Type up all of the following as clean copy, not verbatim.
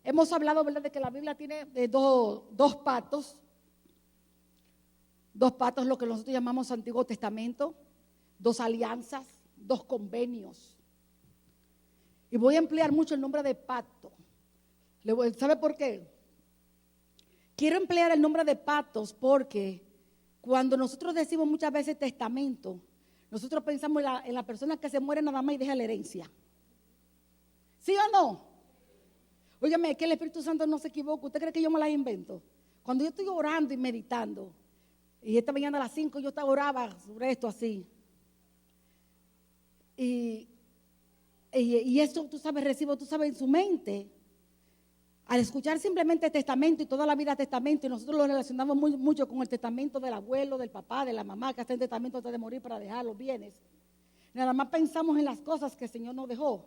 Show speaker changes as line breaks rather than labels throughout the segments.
hemos hablado, ¿verdad?, de que la Biblia tiene dos pactos. Dos pactos, lo que nosotros llamamos Antiguo Testamento, dos alianzas, dos convenios. Y voy a emplear mucho el nombre de pacto. ¿Sabe por qué? Quiero emplear el nombre de pactos porque cuando nosotros decimos muchas veces testamento, nosotros pensamos en la persona que se muere nada más y deja la herencia. ¿Sí o no? Óigame, que el Espíritu Santo no se equivoca. ¿Usted cree que yo me las invento? Cuando yo estoy orando y meditando, y esta mañana a las 5 yo oraba sobre esto así. Y eso, tú sabes, en su mente. Al escuchar simplemente testamento y toda la vida testamento, y nosotros lo relacionamos mucho con el testamento del abuelo, del papá, de la mamá, que hace el testamento antes de morir para dejar los bienes. Nada más pensamos en las cosas que el Señor nos dejó.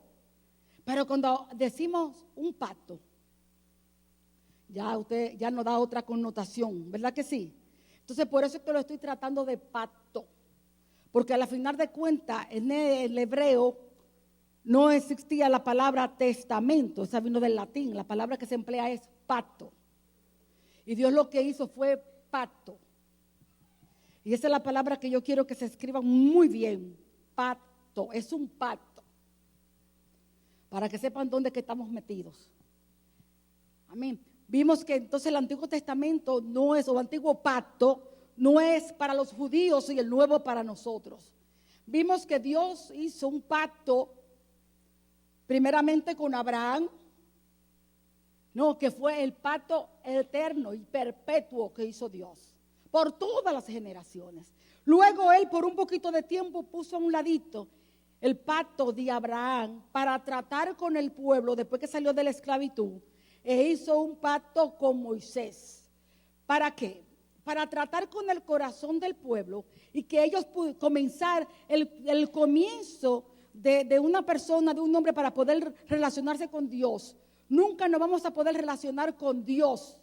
Pero cuando decimos un pacto, ya nos da otra connotación, ¿verdad que sí? Entonces, por eso es que lo estoy tratando de pacto. Porque a la final de cuentas, en el hebreo no existía la palabra testamento. Esa vino del latín. La palabra que se emplea es pacto. Y Dios lo que hizo fue pacto. Y esa es la palabra que yo quiero que se escriba muy bien. Pacto. Es un pacto. Para que sepan dónde que estamos metidos. Amén. Vimos que entonces el Antiguo Testamento no es, o el Antiguo Pacto, no es para los judíos y el Nuevo para nosotros. Vimos que Dios hizo un pacto primeramente con Abraham, que fue el pacto eterno y perpetuo que hizo Dios por todas las generaciones. Luego Él por un poquito de tiempo puso a un ladito el pacto de Abraham para tratar con el pueblo después que salió de la esclavitud. E hizo un pacto con Moisés. ¿Para qué? Para tratar con el corazón del pueblo y que ellos pudieran comenzar el comienzo de una persona, de un hombre para poder relacionarse con Dios. Nunca nos vamos a poder relacionar con Dios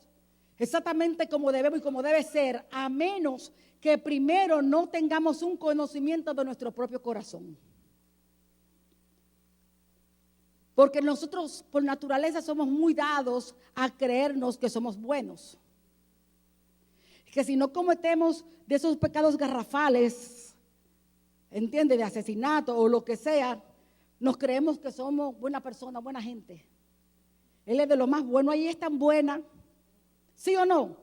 exactamente como debemos y como debe ser, a menos que primero no tengamos un conocimiento de nuestro propio corazón. Porque nosotros por naturaleza somos muy dados a creernos que somos buenos. Que si no cometemos de esos pecados garrafales, ¿entiende? De asesinato o lo que sea, nos creemos que somos buena persona, buena gente. Él es de lo más bueno, ahí es tan buena. ¿Sí o no?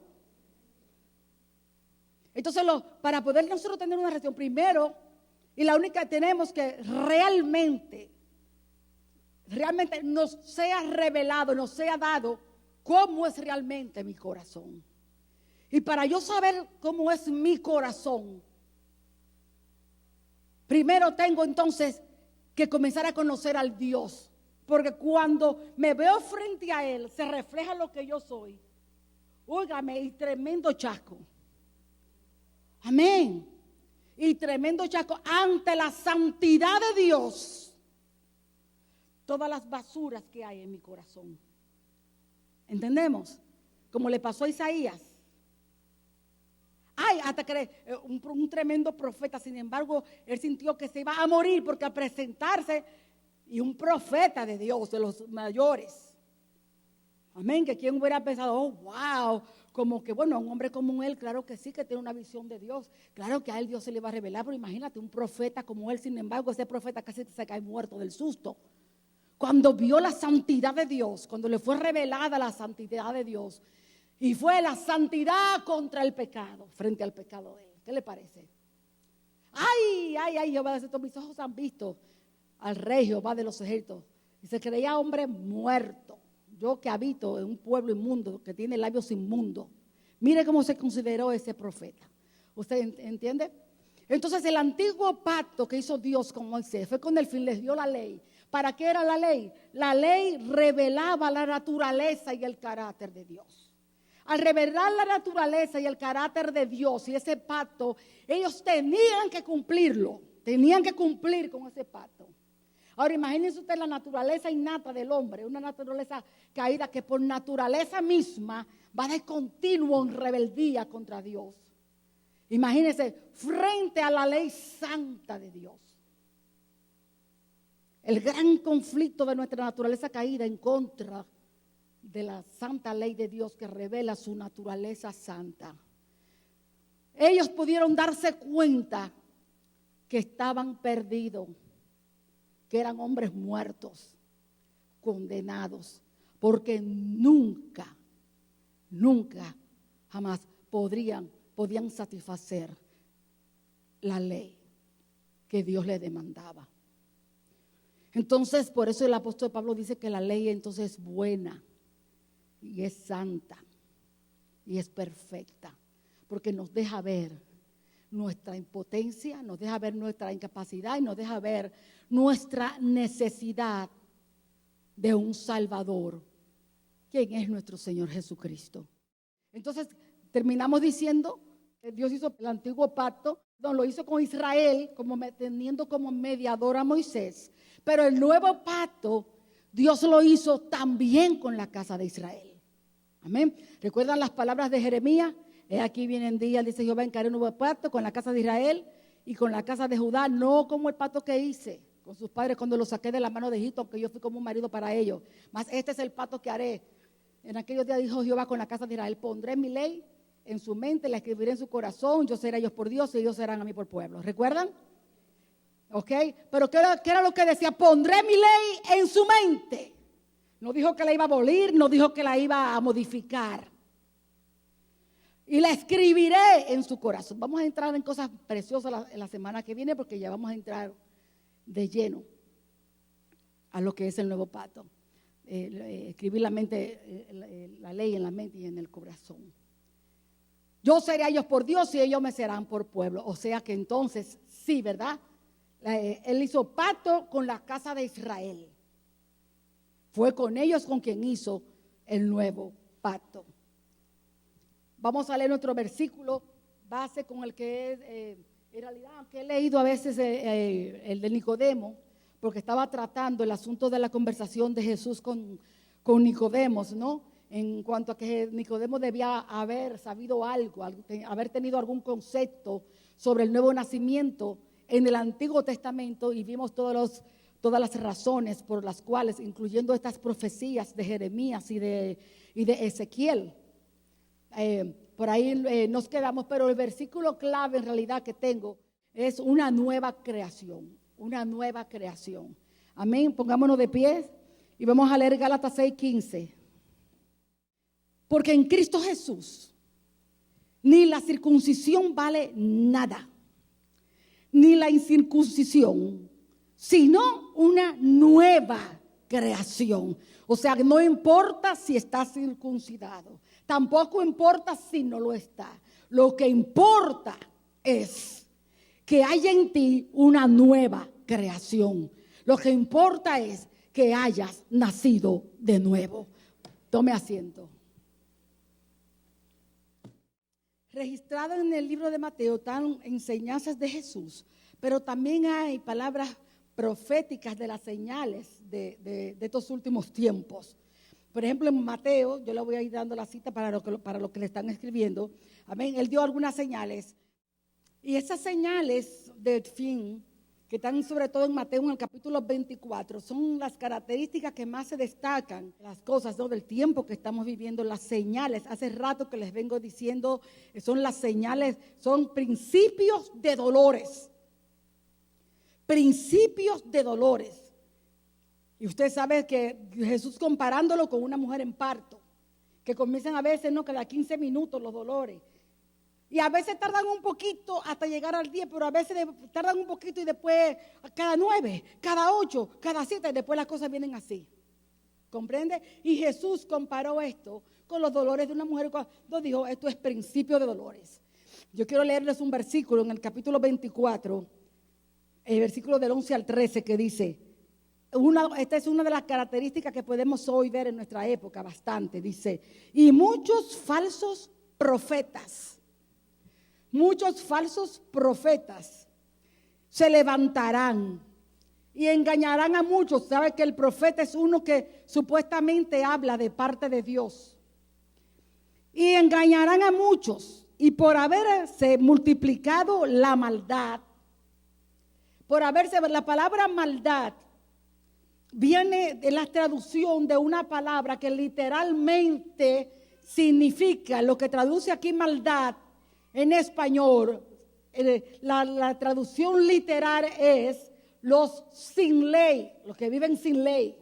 Entonces, para poder nosotros tener una relación, primero, y la única que tenemos que realmente nos sea revelado, nos sea dado cómo es realmente mi corazón. Y para yo saber cómo es mi corazón, primero tengo entonces que comenzar a conocer al Dios. Porque cuando me veo frente a Él, se refleja lo que yo soy. Óigame, y tremendo chasco. Amén. Y tremendo chasco ante la santidad de Dios. Todas las basuras que hay en mi corazón. ¿Entendemos? Como le pasó a Isaías. Ay, hasta que un tremendo profeta, sin embargo, él sintió que se iba a morir porque a presentarse, y un profeta de Dios, de los mayores. Amén, que quien hubiera pensado, oh, wow, como que bueno, un hombre como él, claro que sí, que tiene una visión de Dios. Claro que a él Dios se le va a revelar, pero imagínate un profeta como él, sin embargo, ese profeta casi se cae muerto del susto. Cuando vio la santidad de Dios, cuando le fue revelada la santidad de Dios, y fue la santidad contra el pecado, frente al pecado de él. ¿Qué le parece? Ay, Jehová, todos mis ojos han visto al rey Jehová de los ejércitos. Y se creía hombre muerto. Yo que habito en un pueblo inmundo, que tiene labios inmundos. Mire cómo se consideró ese profeta. ¿Usted entiende? Entonces el antiguo pacto que hizo Dios con Moisés fue con el fin, les dio la ley. ¿Para qué era la ley? La ley revelaba la naturaleza y el carácter de Dios. Al revelar la naturaleza y el carácter de Dios y ese pacto, ellos tenían que cumplirlo. Tenían que cumplir con ese pacto. Ahora imagínense usted la naturaleza innata del hombre, una naturaleza caída que por naturaleza misma va de continuo en rebeldía contra Dios. Imagínense frente a la ley santa de Dios. El gran conflicto de nuestra naturaleza caída en contra de la santa ley de Dios que revela su naturaleza santa. Ellos pudieron darse cuenta que estaban perdidos, que eran hombres muertos, condenados, porque nunca, jamás podían satisfacer la ley que Dios les demandaba. Entonces, por eso el apóstol Pablo dice que la ley entonces es buena y es santa y es perfecta, porque nos deja ver nuestra impotencia, nos deja ver nuestra incapacidad y nos deja ver nuestra necesidad de un Salvador, quien es nuestro Señor Jesucristo. Entonces, terminamos diciendo que Dios hizo el antiguo pacto, lo hizo con Israel, teniendo como mediador a Moisés, pero el nuevo pacto Dios lo hizo también con la casa de Israel. Amén. ¿Recuerdan las palabras de Jeremías? He aquí vienen días, dice Jehová, en que haré un nuevo pacto con la casa de Israel y con la casa de Judá, no como el pacto que hice con sus padres cuando los saqué de la mano de Egipto, aunque yo fui como un marido para ellos. Mas este es el pacto que haré. En aquellos días dijo Jehová con la casa de Israel, pondré mi ley en su mente, la escribiré en su corazón, yo seré a ellos por Dios y ellos serán a mí por pueblo. ¿Recuerdan? ¿Ok? Pero ¿qué era lo que decía? Pondré mi ley en su mente. No dijo que la iba a abolir, no dijo que la iba a modificar. Y la escribiré en su corazón. Vamos a entrar en cosas preciosas la semana que viene, porque ya vamos a entrar de lleno a lo que es el nuevo pacto. Escribir la ley en la mente y en el corazón. Yo seré a ellos por Dios y ellos me serán por pueblo. O sea que entonces, sí, ¿verdad? Él hizo pacto con la casa de Israel. Fue con ellos con quien hizo el nuevo pacto. Vamos a leer nuestro versículo base con el que en realidad, aunque he leído a veces el de Nicodemo, porque estaba tratando el asunto de la conversación de Jesús con Nicodemos, ¿no? En cuanto a que Nicodemo debía haber sabido algo, haber tenido algún concepto sobre el nuevo nacimiento en el Antiguo Testamento, y vimos todas las razones por las cuales, incluyendo estas profecías de Jeremías y de Ezequiel. Por ahí nos quedamos, pero el versículo clave en realidad que tengo es una nueva creación, Amén, pongámonos de pie y vamos a leer Gálatas 6:15. Porque en Cristo Jesús ni la circuncisión vale nada, ni la incircuncisión, sino una nueva creación. O sea, no importa si estás circuncidado, tampoco importa si no lo está. Lo que importa es que haya en ti una nueva creación. Lo que importa es que hayas nacido de nuevo. Tome asiento. Registrado en el libro de Mateo están enseñanzas de Jesús, pero también hay palabras proféticas de las señales de estos últimos tiempos. Por ejemplo, en Mateo, yo le voy a ir dando la cita para lo que le están escribiendo. Amén. Él dio algunas señales. Y esas señales del fin, que están sobre todo en Mateo en el capítulo 24, son las características que más se destacan, las cosas, ¿no?, del tiempo que estamos viviendo, las señales. Hace rato que les vengo diciendo, son las señales, son principios de dolores. Principios de dolores. Y usted sabe que Jesús comparándolo con una mujer en parto, que comienzan a veces, ¿no?, cada 15 minutos los dolores. Y a veces tardan un poquito hasta llegar al 10, pero a veces tardan un poquito y después cada 9, cada 8, cada 7, y después las cosas vienen así. ¿Comprende? Y Jesús comparó esto con los dolores de una mujer cuando dijo, esto es principio de dolores. Yo quiero leerles un versículo en el capítulo 24, el versículo del 11 al 13, que dice, esta es una de las características que podemos hoy ver en nuestra época bastante, dice, y muchos falsos profetas se levantarán y engañarán a muchos. ¿Sabe que el profeta es uno que supuestamente habla de parte de Dios? Y engañarán a muchos, y por haberse multiplicado la maldad, la palabra maldad viene de la traducción de una palabra que literalmente significa, lo que traduce aquí maldad en español, la traducción literal es los sin ley, los que viven sin ley.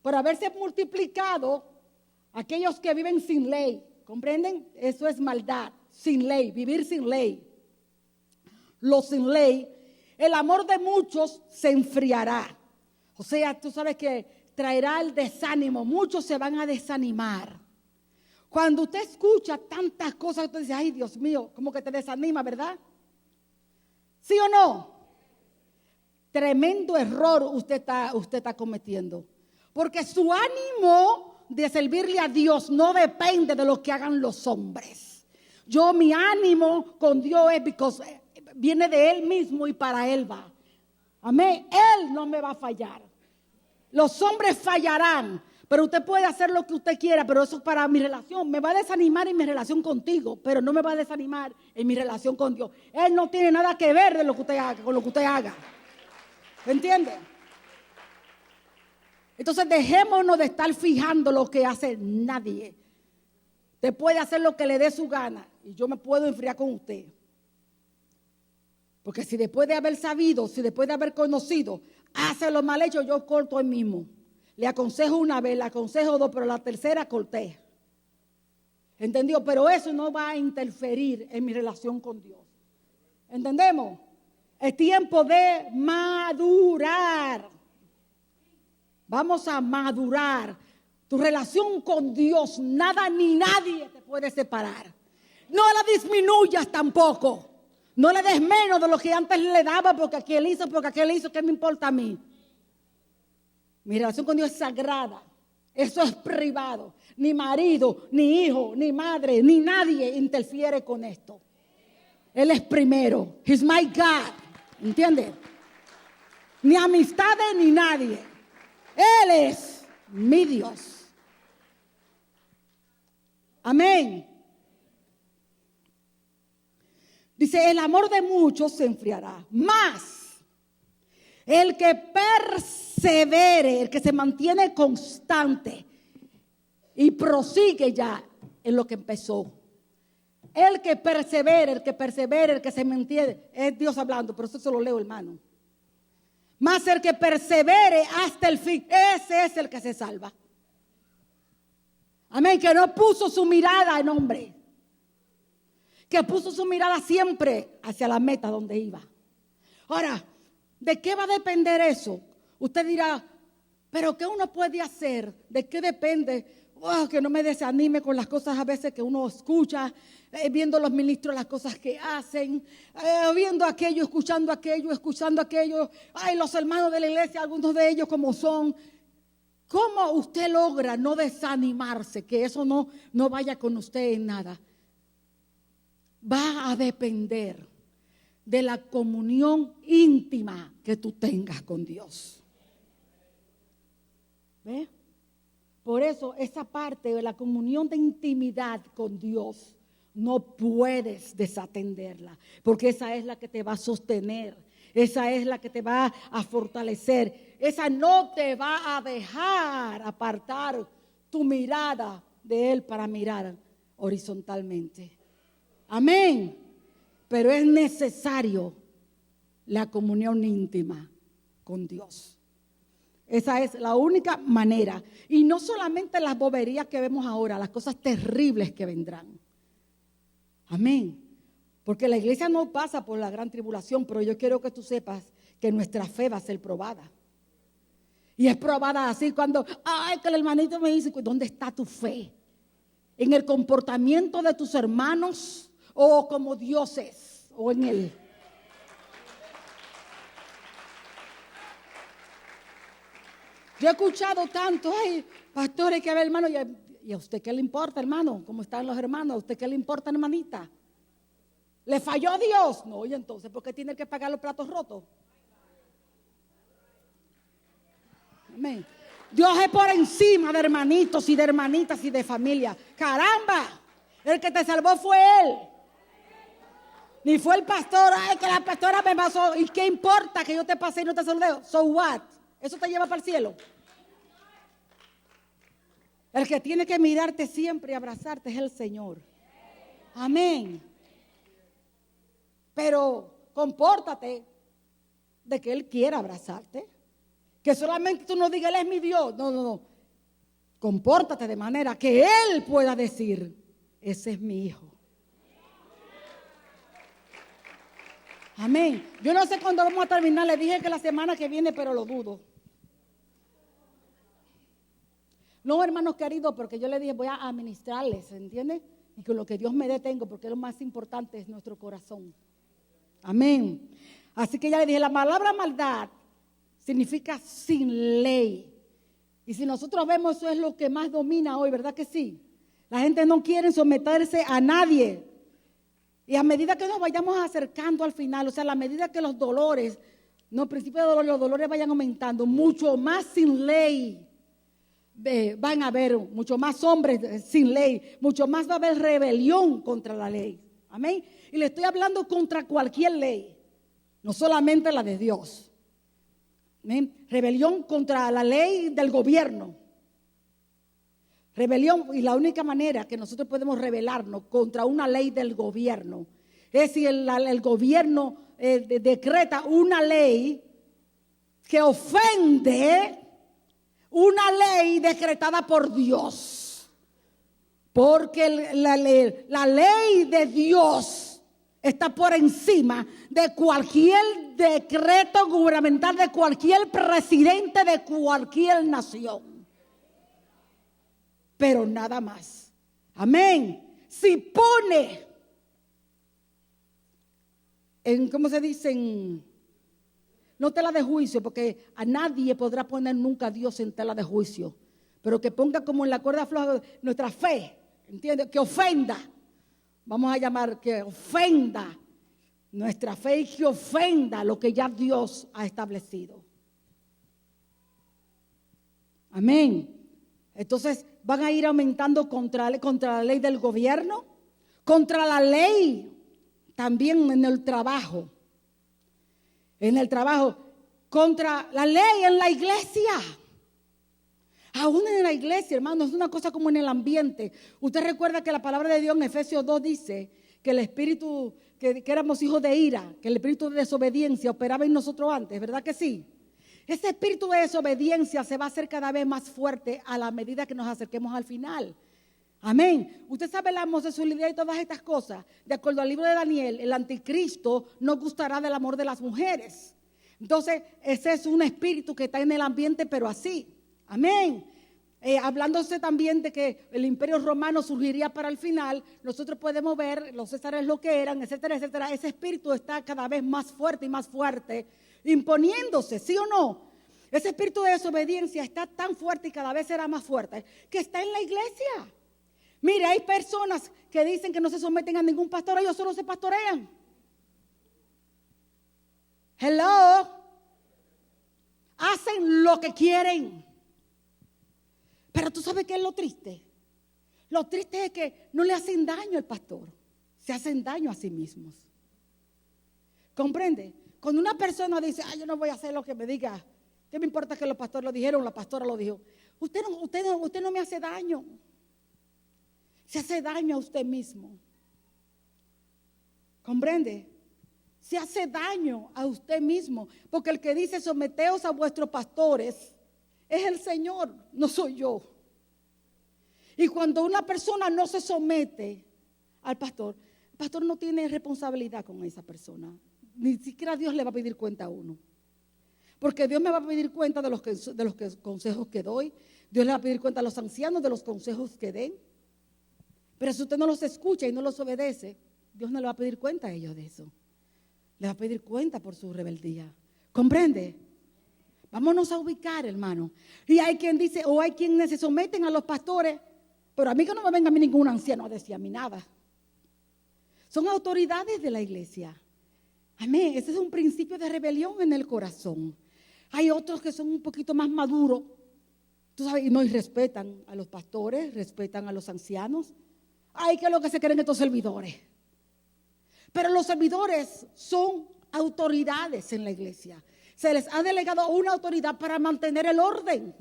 Por haberse multiplicado aquellos que viven sin ley, ¿comprenden? Eso es maldad, sin ley, vivir sin ley. Los sin ley, el amor de muchos se enfriará. O sea, tú sabes que traerá el desánimo, muchos se van a desanimar. Cuando usted escucha tantas cosas, usted dice, ay Dios mío, como que te desanima, ¿verdad? ¿Sí o no? Tremendo error usted está cometiendo. Porque su ánimo de servirle a Dios no depende de lo que hagan los hombres. Mi ánimo con Dios es porque viene de Él mismo y para Él va. Amén. Él no me va a fallar. Los hombres fallarán, pero usted puede hacer lo que usted quiera, pero eso para mi relación. Me va a desanimar en mi relación contigo, pero no me va a desanimar en mi relación con Dios. Él no tiene nada que ver de lo que usted haga, con lo que usted haga. ¿Me entiende? Entonces dejémonos de estar fijando lo que hace nadie. Usted puede hacer lo que le dé su gana y yo me puedo enfriar con usted. Porque si después de haber sabido, si después de haber conocido, hace lo mal hecho, yo corto él mismo. Le aconsejo una vez, le aconsejo dos, pero la tercera corté. ¿Entendió? Pero eso no va a interferir en mi relación con Dios. ¿Entendemos? Es tiempo de madurar. Vamos a madurar. Tu relación con Dios, nada ni nadie te puede separar. No la disminuyas tampoco. No le des menos de lo que antes le daba porque aquel hizo, ¿qué me importa a mí? Mi relación con Dios es sagrada. Eso es privado. Ni marido, ni hijo, ni madre, ni nadie interfiere con esto. Él es primero. He's my God. ¿Entiendes? Ni amistades ni nadie. Él es mi Dios. Amén. Dice, el amor de muchos se enfriará. Mas el que persevere, el que se mantiene constante y prosigue ya en lo que empezó. El que persevere, el que se mantiene, es Dios hablando, pero eso se lo leo, hermano. Mas el que persevere hasta el fin, ese es el que se salva. Amén, que no puso su mirada en hombre, que puso su mirada siempre hacia la meta donde iba. Ahora, ¿de qué va a depender eso? Usted dirá, ¿pero qué uno puede hacer? ¿De qué depende? Que no me desanime con las cosas a veces que uno escucha, viendo los ministros las cosas que hacen, viendo aquello, escuchando aquello. Ay, los hermanos de la iglesia, algunos de ellos como son. ¿Cómo usted logra no desanimarse? Que eso no vaya con usted en nada. Va a depender de la comunión íntima que tú tengas con Dios. ¿Ve? Por eso esa parte de la comunión de intimidad con Dios no puedes desatenderla, porque esa es la que te va a sostener, esa es la que te va a fortalecer, esa no te va a dejar apartar tu mirada de Él para mirar horizontalmente. Amén. Pero es necesario la comunión íntima con Dios. Esa es la única manera. Y no solamente las boberías que vemos ahora, las cosas terribles que vendrán. Amén. Porque la iglesia no pasa por la gran tribulación, pero yo quiero que tú sepas que nuestra fe va a ser probada. Y es probada así cuando, que el hermanito me dice, ¿dónde está tu fe? ¿En el comportamiento de tus hermanos o como Dios es? ¿O en Él? Yo he escuchado tanto, pastores que ve hermano, ¿y a usted qué le importa, hermano? ¿Cómo están los hermanos? ¿A usted qué le importa, hermanita? ¿Le falló Dios? No, y entonces, ¿por qué tiene que pagar los platos rotos? Amén. Dios es por encima de hermanitos y de hermanitas y de familia. ¡Caramba! El que te salvó fue Él. Ni fue el pastor. Que la pastora me pasó. ¿Y qué importa que yo te pasé y no te saludé? So what? ¿Eso te lleva para el cielo? El que tiene que mirarte siempre y abrazarte es el Señor. Amén. Pero compórtate de que Él quiera abrazarte. Que solamente tú no digas, Él es mi Dios. No, no, no. Compórtate de manera que Él pueda decir, ese es mi hijo. Amén. Yo no sé cuándo vamos a terminar. Le dije que la semana que viene, pero lo dudo. No, hermanos queridos, porque yo le dije, voy a administrarles, ¿entiendes? Y con lo que Dios me dé tengo, porque lo más importante es nuestro corazón. Amén. Así que ya le dije, la palabra maldad significa sin ley. Y si nosotros vemos, eso es lo que más domina hoy, ¿verdad que sí? La gente no quiere someterse a nadie. Y a medida que nos vayamos acercando al final, o sea, a la medida que los dolores, no, principio de dolor, los dolores vayan aumentando, mucho más sin ley. Van a haber mucho más hombres sin ley, mucho más va a haber rebelión contra la ley. Amén. Y le estoy hablando contra cualquier ley, no solamente la de Dios. Amén. Rebelión contra la ley del gobierno. Rebelión, y la única manera que nosotros podemos rebelarnos contra una ley del gobierno es si el gobierno decreta una ley que ofende una ley decretada por Dios. Porque la ley de Dios está por encima de cualquier decreto gubernamental, de cualquier presidente, de cualquier nación. Pero nada más. Amén. Si pone en, ¿cómo se dice? No tela de juicio, porque a nadie podrá poner nunca a Dios en tela de juicio. Pero que ponga como en la cuerda floja nuestra fe, ¿entiendes? Que ofenda. Vamos a llamar que ofenda nuestra fe y que ofenda lo que ya Dios ha establecido. Amén. Entonces van a ir aumentando contra la ley del gobierno, contra la ley también en el trabajo. En el trabajo, contra la ley en la iglesia. Aún en la iglesia, hermano, es una cosa como en el ambiente. Usted recuerda que la palabra de Dios en Efesios 2 dice que el espíritu, que éramos hijos de ira, que el espíritu de desobediencia operaba en nosotros antes, ¿verdad que sí? Ese espíritu de desobediencia se va a hacer cada vez más fuerte a la medida que nos acerquemos al final. Amén. Usted sabe la homosexualidad y todas estas cosas. De acuerdo al libro de Daniel, el anticristo no gustará del amor de las mujeres. Entonces, ese es un espíritu que está en el ambiente, pero así. Amén. Hablándose también de que el imperio romano surgiría para el final, nosotros podemos ver los césares lo que eran, etcétera, etcétera. Ese espíritu está cada vez más fuerte y más fuerte, imponiéndose, ¿sí o no? Ese espíritu de desobediencia está tan fuerte y cada vez será más fuerte que está en la iglesia. Mire, hay personas que dicen que no se someten a ningún pastor, ellos solo se pastorean. Hello. Hacen lo que quieren. Pero tú sabes qué es lo triste. Lo triste es que no le hacen daño al pastor, se hacen daño a sí mismos. ¿Comprende? Cuando una persona dice, yo no voy a hacer lo que me diga, ¿qué me importa que los pastores lo dijeron, la pastora lo dijo? Usted no me hace daño. Se hace daño a usted mismo. ¿Comprende? Se hace daño a usted mismo. Porque el que dice someteos a vuestros pastores es el Señor, no soy yo. Y cuando una persona no se somete al pastor, el pastor no tiene responsabilidad con esa persona. Ni siquiera Dios le va a pedir cuenta a uno. Porque Dios me va a pedir cuenta de los consejos que doy. Dios le va a pedir cuenta a los ancianos de los consejos que den. Pero si usted no los escucha y no los obedece, Dios no le va a pedir cuenta a ellos de eso. Le va a pedir cuenta por su rebeldía. ¿Comprende? Vámonos a ubicar, hermano. Y hay quien dice, o hay quienes se someten a los pastores, pero a mí que no me venga a mí ningún anciano a decir a mí nada. Son autoridades de la iglesia. Amén. Ese es un principio de rebelión en el corazón. Hay otros que son un poquito más maduros, tú sabes, y no respetan a los pastores, respetan a los ancianos. Hay que lo que se creen estos servidores. Pero los servidores son autoridades en la iglesia. Se les ha delegado una autoridad para mantener el orden.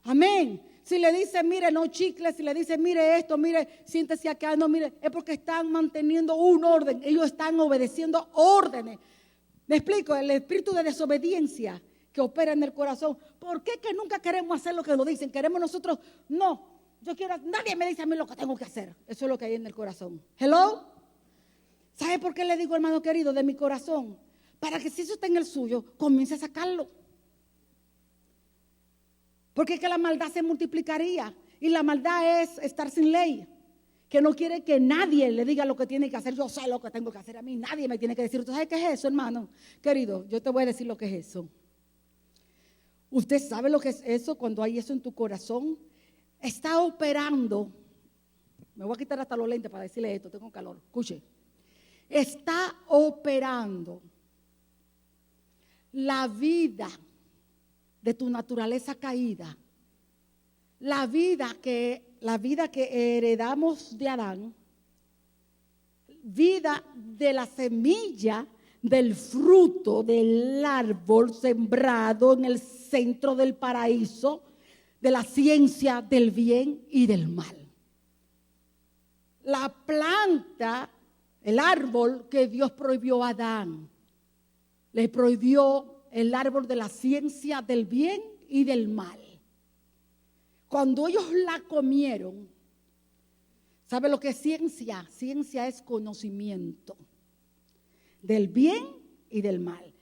Amén. Si le dice, mire, no chicle, si le dice, mire esto, mire, siéntese acá, no, mire, es porque están manteniendo un orden. Ellos están obedeciendo órdenes. Me explico, el espíritu de desobediencia que opera en el corazón. ¿Por qué que nunca queremos hacer lo que nos dicen? Queremos nosotros, no, nadie me dice a mí lo que tengo que hacer. Eso es lo que hay en el corazón. Hello. ¿Sabe por qué le digo, hermano querido, de mi corazón? Para que si eso está en el suyo, comience a sacarlo. Porque es que la maldad se multiplicaría. Y la maldad es estar sin ley. Que no quiere que nadie le diga lo que tiene que hacer. Yo sé lo que tengo que hacer a mí. Nadie me tiene que decir. ¿Usted sabe qué es eso, hermano? Querido, yo te voy a decir lo que es eso. ¿Usted sabe lo que es eso cuando hay eso en tu corazón? Está operando. Me voy a quitar hasta los lentes para decirle esto. Tengo calor. Escuche. Está operando la vida de tu naturaleza caída, la vida que heredamos de Adán, vida de la semilla del fruto del árbol sembrado en el centro del paraíso, de la ciencia del bien y del mal. La planta, el árbol que Dios prohibió a Adán, le prohibió el árbol de la ciencia del bien y del mal. Cuando ellos la comieron, ¿sabe lo que es ciencia? Ciencia es conocimiento del bien y del mal.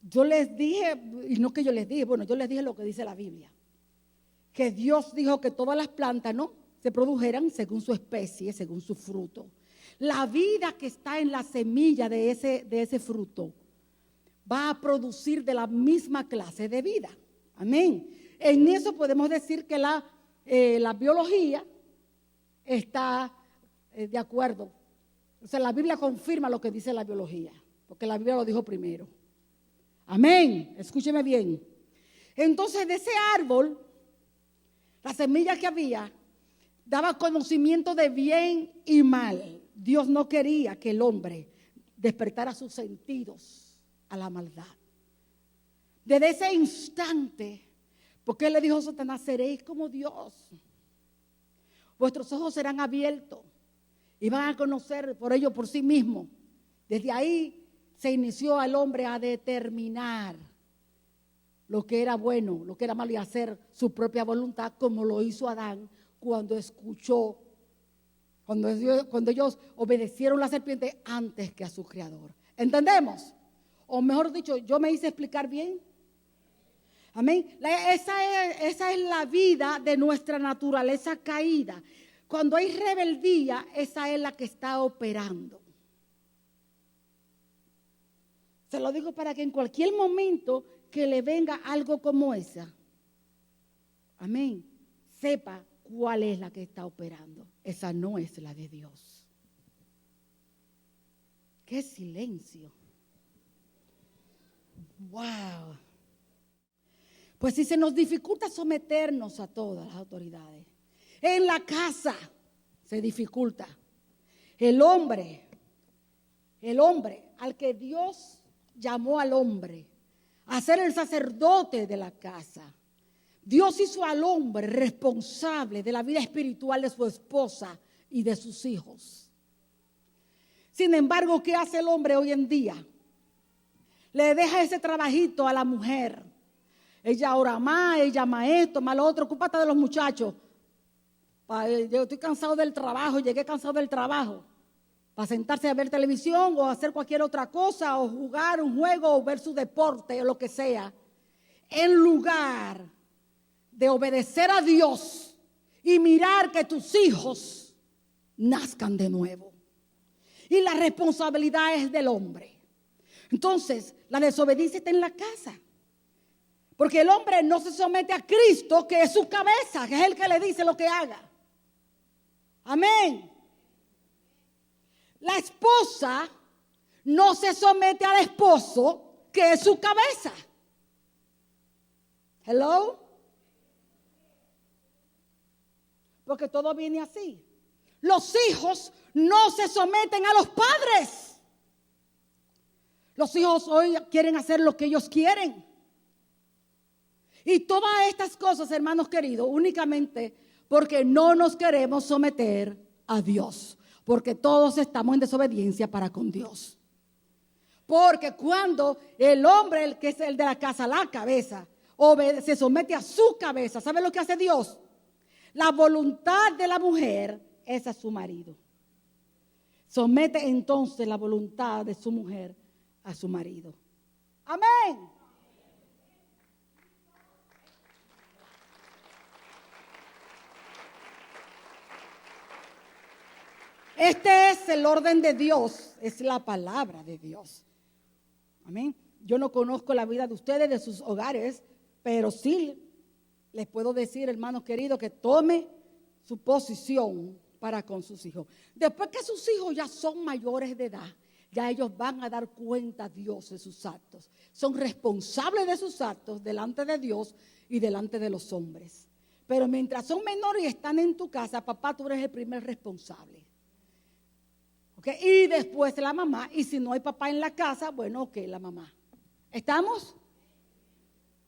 Yo les dije, y no que yo les dije, bueno, yo les dije lo que dice la Biblia, que Dios dijo que todas las plantas, ¿no?, se produjeran según su especie, según su fruto. La vida que está en la semilla de ese fruto va a producir de la misma clase de vida. Amén. En eso podemos decir que la biología está de acuerdo. O sea, la Biblia confirma lo que dice la biología, porque la Biblia lo dijo primero. Amén. Escúcheme bien. Entonces, de ese árbol, la semilla que había daba conocimiento de bien y mal. Dios no quería que el hombre despertara sus sentidos a la maldad. Desde ese instante, porque él le dijo a Satanás, seréis como Dios. Vuestros ojos serán abiertos y van a conocer por ello por sí mismos. Desde ahí se inició al hombre a determinar lo que era bueno, lo que era malo y hacer su propia voluntad, como lo hizo Adán cuando escuchó, cuando ellos obedecieron a la serpiente antes que a su creador. ¿Entendemos? O mejor dicho, ¿yo me hice explicar bien? Amén. Esa es la vida de nuestra naturaleza caída. Cuando hay rebeldía, esa es la que está operando. Se lo digo para que en cualquier momento que le venga algo como esa, amén, sepa cuál es la que está operando. Esa no es la de Dios. ¡Qué silencio! ¡Wow! Pues si se nos dificulta someternos a todas las autoridades, en la casa se dificulta. El hombre al que Dios llamó al hombre a ser el sacerdote de la casa, Dios hizo al hombre responsable de la vida espiritual de su esposa y de sus hijos. Sin embargo, ¿qué hace el hombre hoy en día? Le deja ese trabajito a la mujer. Ella ora más, ella más esto, más lo otro, ocúpate de los muchachos. Yo estoy cansado del trabajo, llegué cansado del trabajo. Para sentarse a ver televisión o hacer cualquier otra cosa, o jugar un juego, o ver su deporte, o lo que sea. En lugar de obedecer a Dios y mirar que tus hijos nazcan de nuevo. Y la responsabilidad es del hombre. Entonces, la desobediencia está en la casa. Porque el hombre no se somete a Cristo, que es su cabeza, que es el que le dice lo que haga. Amén. La esposa no se somete al esposo, que es su cabeza. Hello. Porque todo viene así. Los hijos no se someten a los padres. Los hijos hoy quieren hacer lo que ellos quieren. Y todas estas cosas, hermanos queridos, únicamente porque no nos queremos someter a Dios. Porque todos estamos en desobediencia para con Dios. Porque cuando el hombre, el que es el de la casa, la cabeza, se somete a su cabeza, ¿sabe lo que hace Dios? La voluntad de la mujer es a su marido. Somete entonces la voluntad de su mujer a su marido. Amén. Este es el orden de Dios, es la palabra de Dios. Amén. Yo no conozco la vida de ustedes, de sus hogares, pero sí les puedo decir, hermanos queridos, que tome su posición para con sus hijos. Después que sus hijos ya son mayores de edad, ya ellos van a dar cuenta a Dios de sus actos. Son responsables de sus actos delante de Dios y delante de los hombres. Pero mientras son menores y están en tu casa, papá, tú eres el primer responsable. ¿Okay? Y después la mamá, y si no hay papá en la casa, bueno, ok, la mamá. ¿Estamos?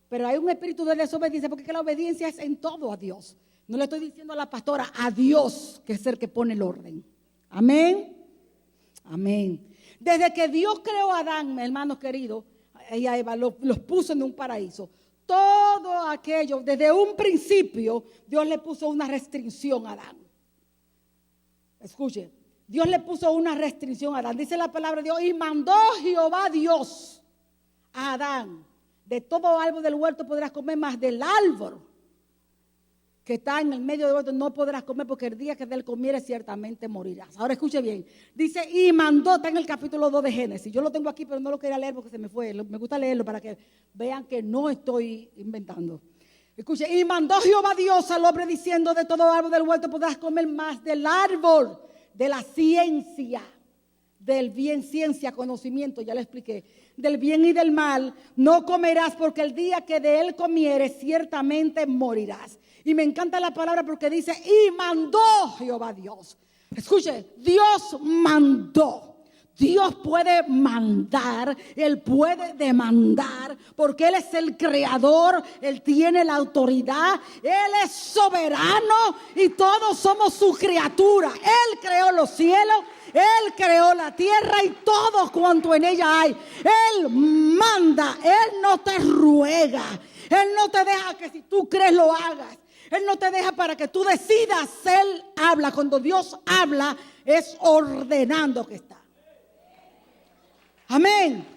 Pero hay un espíritu de desobediencia, porque la obediencia es en todo a Dios. No le estoy diciendo a la pastora, a Dios, que es el que pone el orden. Amén. Amén. Desde que Dios creó a Adán, hermanos queridos, y a Eva, los puso en un paraíso. Todo aquello, desde un principio, Dios le puso una restricción a Adán. Escuche. Dios le puso una restricción a Adán. Dice la palabra de Dios, y mandó Jehová Dios a Adán: de todo árbol del huerto podrás comer, más del árbol que está en el medio del huerto no podrás comer, porque el día que de él comieres ciertamente morirás. Ahora escuche bien. Dice, y mandó, está en el capítulo 2 de Génesis. Yo lo tengo aquí, pero no lo quería leer porque se me fue. Me gusta leerlo para que vean que no estoy inventando. Escuche, y mandó Jehová Dios al hombre diciendo: de todo árbol del huerto podrás comer, más del árbol de la ciencia, del bien, ciencia, conocimiento, ya le expliqué, del bien y del mal, no comerás, porque el día que de él comieres, ciertamente morirás. Y me encanta la palabra porque dice, y mandó Jehová Dios. Escuche, Dios mandó. Dios puede mandar, Él puede demandar, porque Él es el creador, Él tiene la autoridad, Él es soberano y todos somos su criatura. Él creó los cielos, Él creó la tierra y todo cuanto en ella hay. Él manda, Él no te ruega, Él no te deja que si tú crees lo hagas. Él no te deja para que tú decidas, Él habla. Cuando Dios habla es ordenando que está. Amén.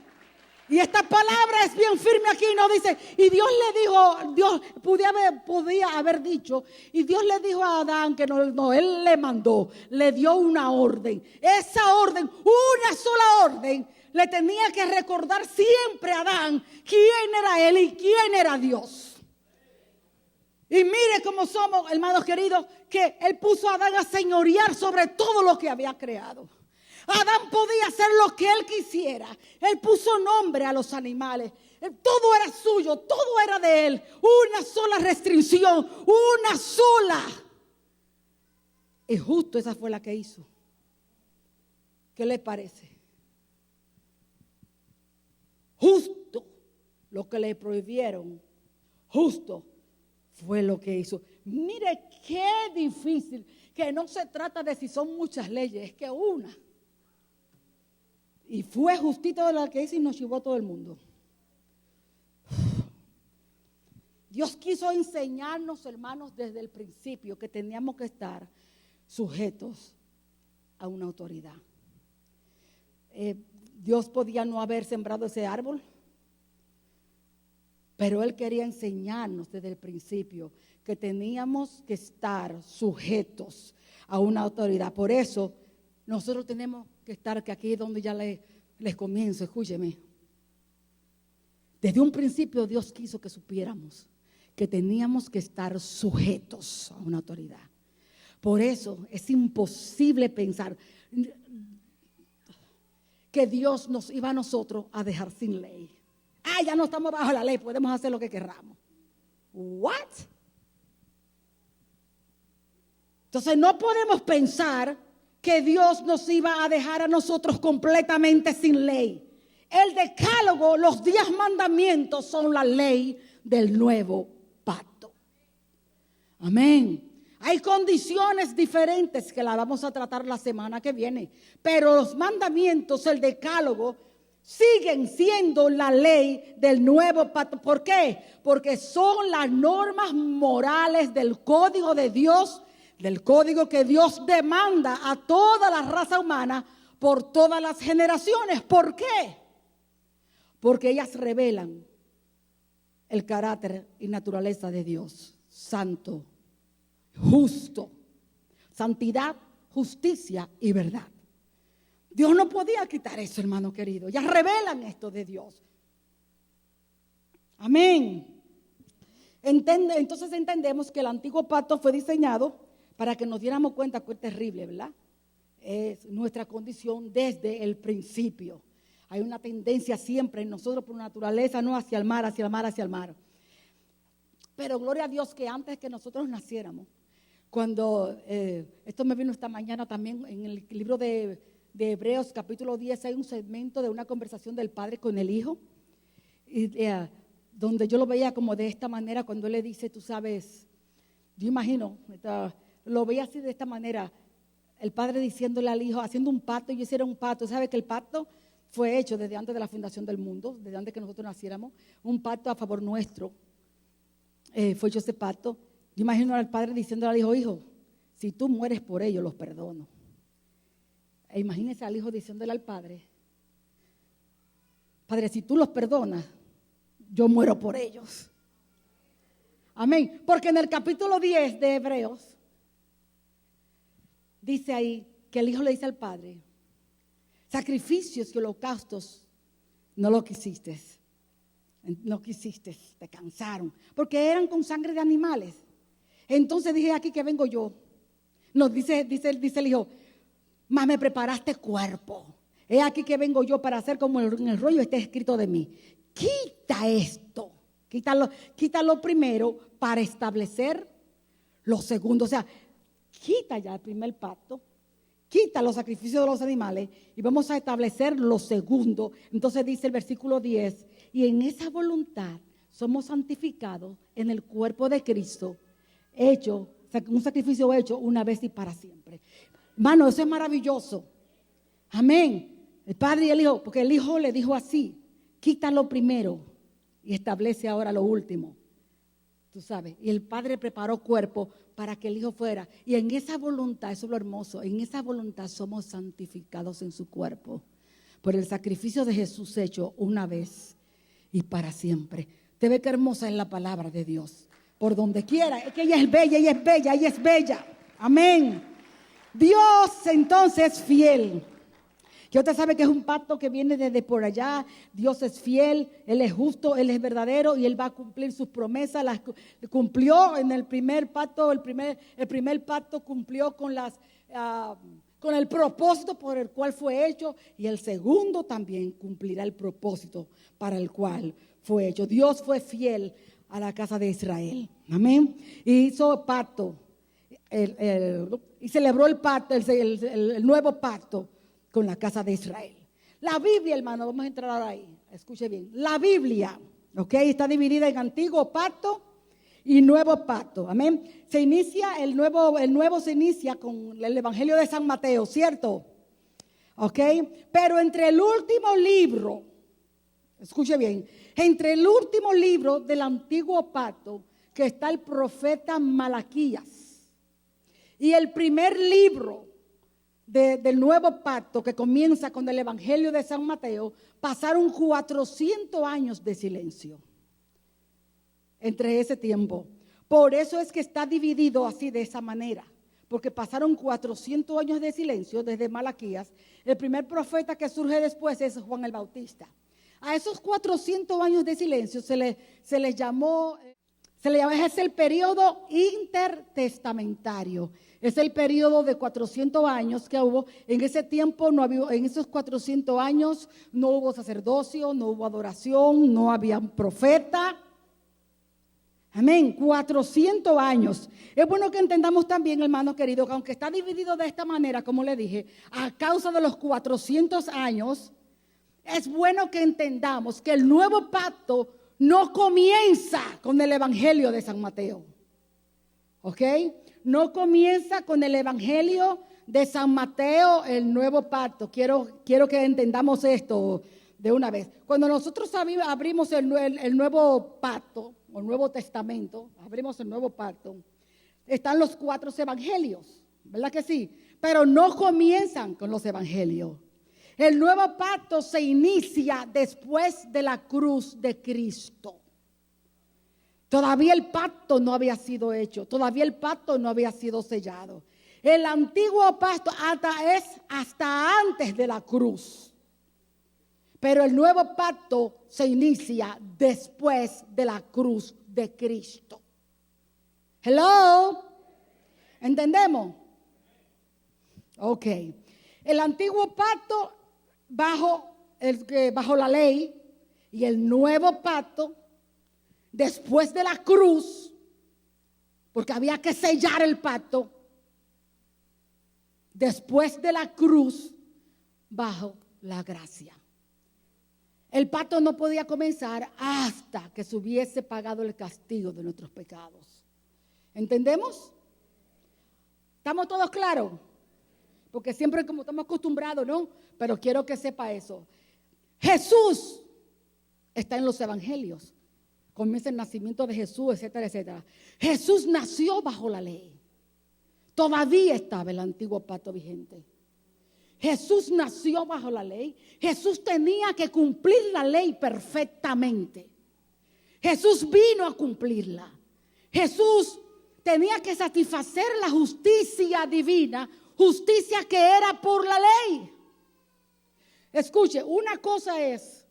Y esta palabra es bien firme aquí, no dice, y Dios le dijo, Dios podía haber dicho, y Dios le dijo a Adán que no, Él le mandó, le dio una orden. Esa orden, una sola orden, le tenía que recordar siempre a Adán quién era Él y quién era Dios. Y mire cómo somos, hermanos queridos, que Él puso a Adán a señorear sobre todo lo que había creado. Adán podía hacer lo que él quisiera. Él puso nombre a los animales. Todo era suyo, todo era de él. Una sola restricción, una sola. Y justo esa fue la que hizo. ¿Qué le parece? Justo lo que le prohibieron, justo fue lo que hizo. Mire qué difícil, que no se trata de si son muchas leyes, es que una. Y fue justito de la que hizo y nos llevó a todo el mundo. Dios quiso enseñarnos, hermanos, desde el principio que teníamos que estar sujetos a una autoridad. Dios podía no haber sembrado ese árbol, pero Él quería enseñarnos desde el principio que teníamos que estar sujetos a una autoridad. Por eso nosotros tenemos que estar, que aquí es donde ya les comienzo, escúcheme. Desde un principio Dios quiso que supiéramos que teníamos que estar sujetos a una autoridad. Por eso es imposible pensar que Dios nos iba a nosotros a dejar sin ley. Ya no estamos bajo la ley, podemos hacer lo que queramos. ¿What? Entonces no podemos pensar que Dios nos iba a dejar a nosotros completamente sin ley. El decálogo, los 10 mandamientos son la ley del nuevo pacto. Amén. Hay condiciones diferentes que las vamos a tratar la semana que viene, pero los mandamientos, el decálogo, siguen siendo la ley del nuevo pacto. ¿Por qué? Porque son las normas morales del código de Dios, del código que Dios demanda a toda la raza humana por todas las generaciones. ¿Por qué? Porque ellas revelan el carácter y naturaleza de Dios, santo, justo, santidad, justicia y verdad. Dios no podía quitar eso, hermano querido. Ya revelan esto de Dios. Amén. Entonces entendemos que el antiguo pacto fue diseñado para que nos diéramos cuenta que es terrible, ¿verdad? Es nuestra condición desde el principio. Hay una tendencia siempre en nosotros por naturaleza, no hacia el mar, hacia el mar, hacia el mar. Pero gloria a Dios que antes que nosotros naciéramos, cuando, esto me vino esta mañana también en el libro de Hebreos capítulo 10, hay un segmento de una conversación del padre con el hijo, y, donde yo lo veía como de esta manera cuando él le dice, tú sabes, yo imagino, lo veía así de esta manera, el padre diciéndole al hijo, haciendo un pacto, yo hiciera un pacto, ¿sabe que el pacto fue hecho desde antes de la fundación del mundo, desde antes que nosotros naciéramos, un pacto a favor nuestro, fue hecho ese pacto. Yo imagino al padre diciéndole al hijo, hijo, si tú mueres por ellos, los perdono. E imagínese al hijo diciéndole al padre, padre, si tú los perdonas, yo muero por ellos. Amén. Porque en el capítulo 10 de Hebreos, dice ahí que el hijo le dice al padre, sacrificios y holocaustos no lo quisiste. No quisiste, te cansaron. Porque eran con sangre de animales. Entonces dije, aquí que vengo yo. Nos dice el hijo, mas me preparaste cuerpo. He aquí que vengo yo para hacer como en el rollo está escrito de mí. Quita esto. Quítalo primero para establecer lo segundo. O sea, quita ya el primer pacto. Quita los sacrificios de los animales y vamos a establecer lo segundo. Entonces dice el versículo 10, y en esa voluntad somos santificados en el cuerpo de Cristo, hecho, un sacrificio hecho una vez y para siempre. Hermano, eso es maravilloso. Amén. El padre y el hijo, porque el hijo le dijo así, quítalo primero y establece ahora lo último. Tú sabes, y el padre preparó cuerpo para que el hijo fuera. Y en esa voluntad, eso es lo hermoso, en esa voluntad somos santificados en su cuerpo por el sacrificio de Jesús hecho una vez y para siempre. Te ve que hermosa es la palabra de Dios. Por donde quiera, es que ella es bella, ella es bella, ella es bella. Amén. Dios entonces es fiel. Que usted sabe que es un pacto que viene desde por allá. Dios es fiel, Él es justo, Él es verdadero y Él va a cumplir sus promesas. Las cumplió en el primer pacto, el primer pacto cumplió con el propósito por el cual fue hecho, y el segundo también cumplirá el propósito para el cual fue hecho. Dios fue fiel a la casa de Israel. Amén. Y hizo pacto y celebró el pacto, el nuevo pacto con la casa de Israel. La Biblia, hermano, vamos a entrar ahora ahí. Escuche bien. La Biblia, ¿ok? Está dividida en antiguo pacto y nuevo pacto. Amén. Se inicia, el nuevo se inicia con el Evangelio de San Mateo, ¿cierto? ¿Ok? Pero entre el último libro, escuche bien, entre el último libro del antiguo pacto, que está el profeta Malaquías, y el primer libro del nuevo pacto que comienza con el Evangelio de San Mateo, pasaron 400 años de silencio entre ese tiempo. Por eso es que está dividido así, de esa manera, porque pasaron 400 años de silencio desde Malaquías. El primer profeta que surge después es Juan el Bautista. A esos 400 años de silencio se les llamó, es el periodo intertestamentario. Es el periodo de 400 años que hubo. En ese tiempo, en esos 400 años, no hubo sacerdocio, no hubo adoración, no había un profeta. Amén, 400 años. Es bueno que entendamos también, hermanos queridos, que aunque está dividido de esta manera, como le dije, a causa de los 400 años, es bueno que entendamos que el nuevo pacto no comienza con el Evangelio de San Mateo. ¿Ok? No comienza con el Evangelio de San Mateo, el nuevo pacto. Quiero que entendamos esto de una vez. Cuando nosotros abrimos el nuevo pacto, o el Nuevo Testamento, abrimos el nuevo pacto, están los 4 evangelios, ¿verdad que sí? Pero no comienzan con los evangelios. El nuevo pacto se inicia después de la cruz de Cristo. Todavía el pacto no había sido hecho, todavía el pacto no había sido sellado. El antiguo pacto es hasta antes de la cruz. Pero el nuevo pacto se inicia después de la cruz de Cristo. Hello, ¿entendemos? Ok. El antiguo pacto bajo la ley y el nuevo pacto después de la cruz, porque había que sellar el pacto, después de la cruz, bajo la gracia. El pacto no podía comenzar hasta que se hubiese pagado el castigo de nuestros pecados. ¿Entendemos? ¿Estamos todos claros? Porque siempre como estamos acostumbrados, ¿no? Pero quiero que sepa eso. Jesús está en los evangelios. Comienza el nacimiento de Jesús, etcétera, etcétera. Jesús nació bajo la ley. Todavía estaba el antiguo pacto vigente. Jesús nació bajo la ley. Jesús tenía que cumplir la ley perfectamente. Jesús vino a cumplirla. Jesús tenía que satisfacer la justicia divina, justicia que era por la ley. Escuche, una cosa es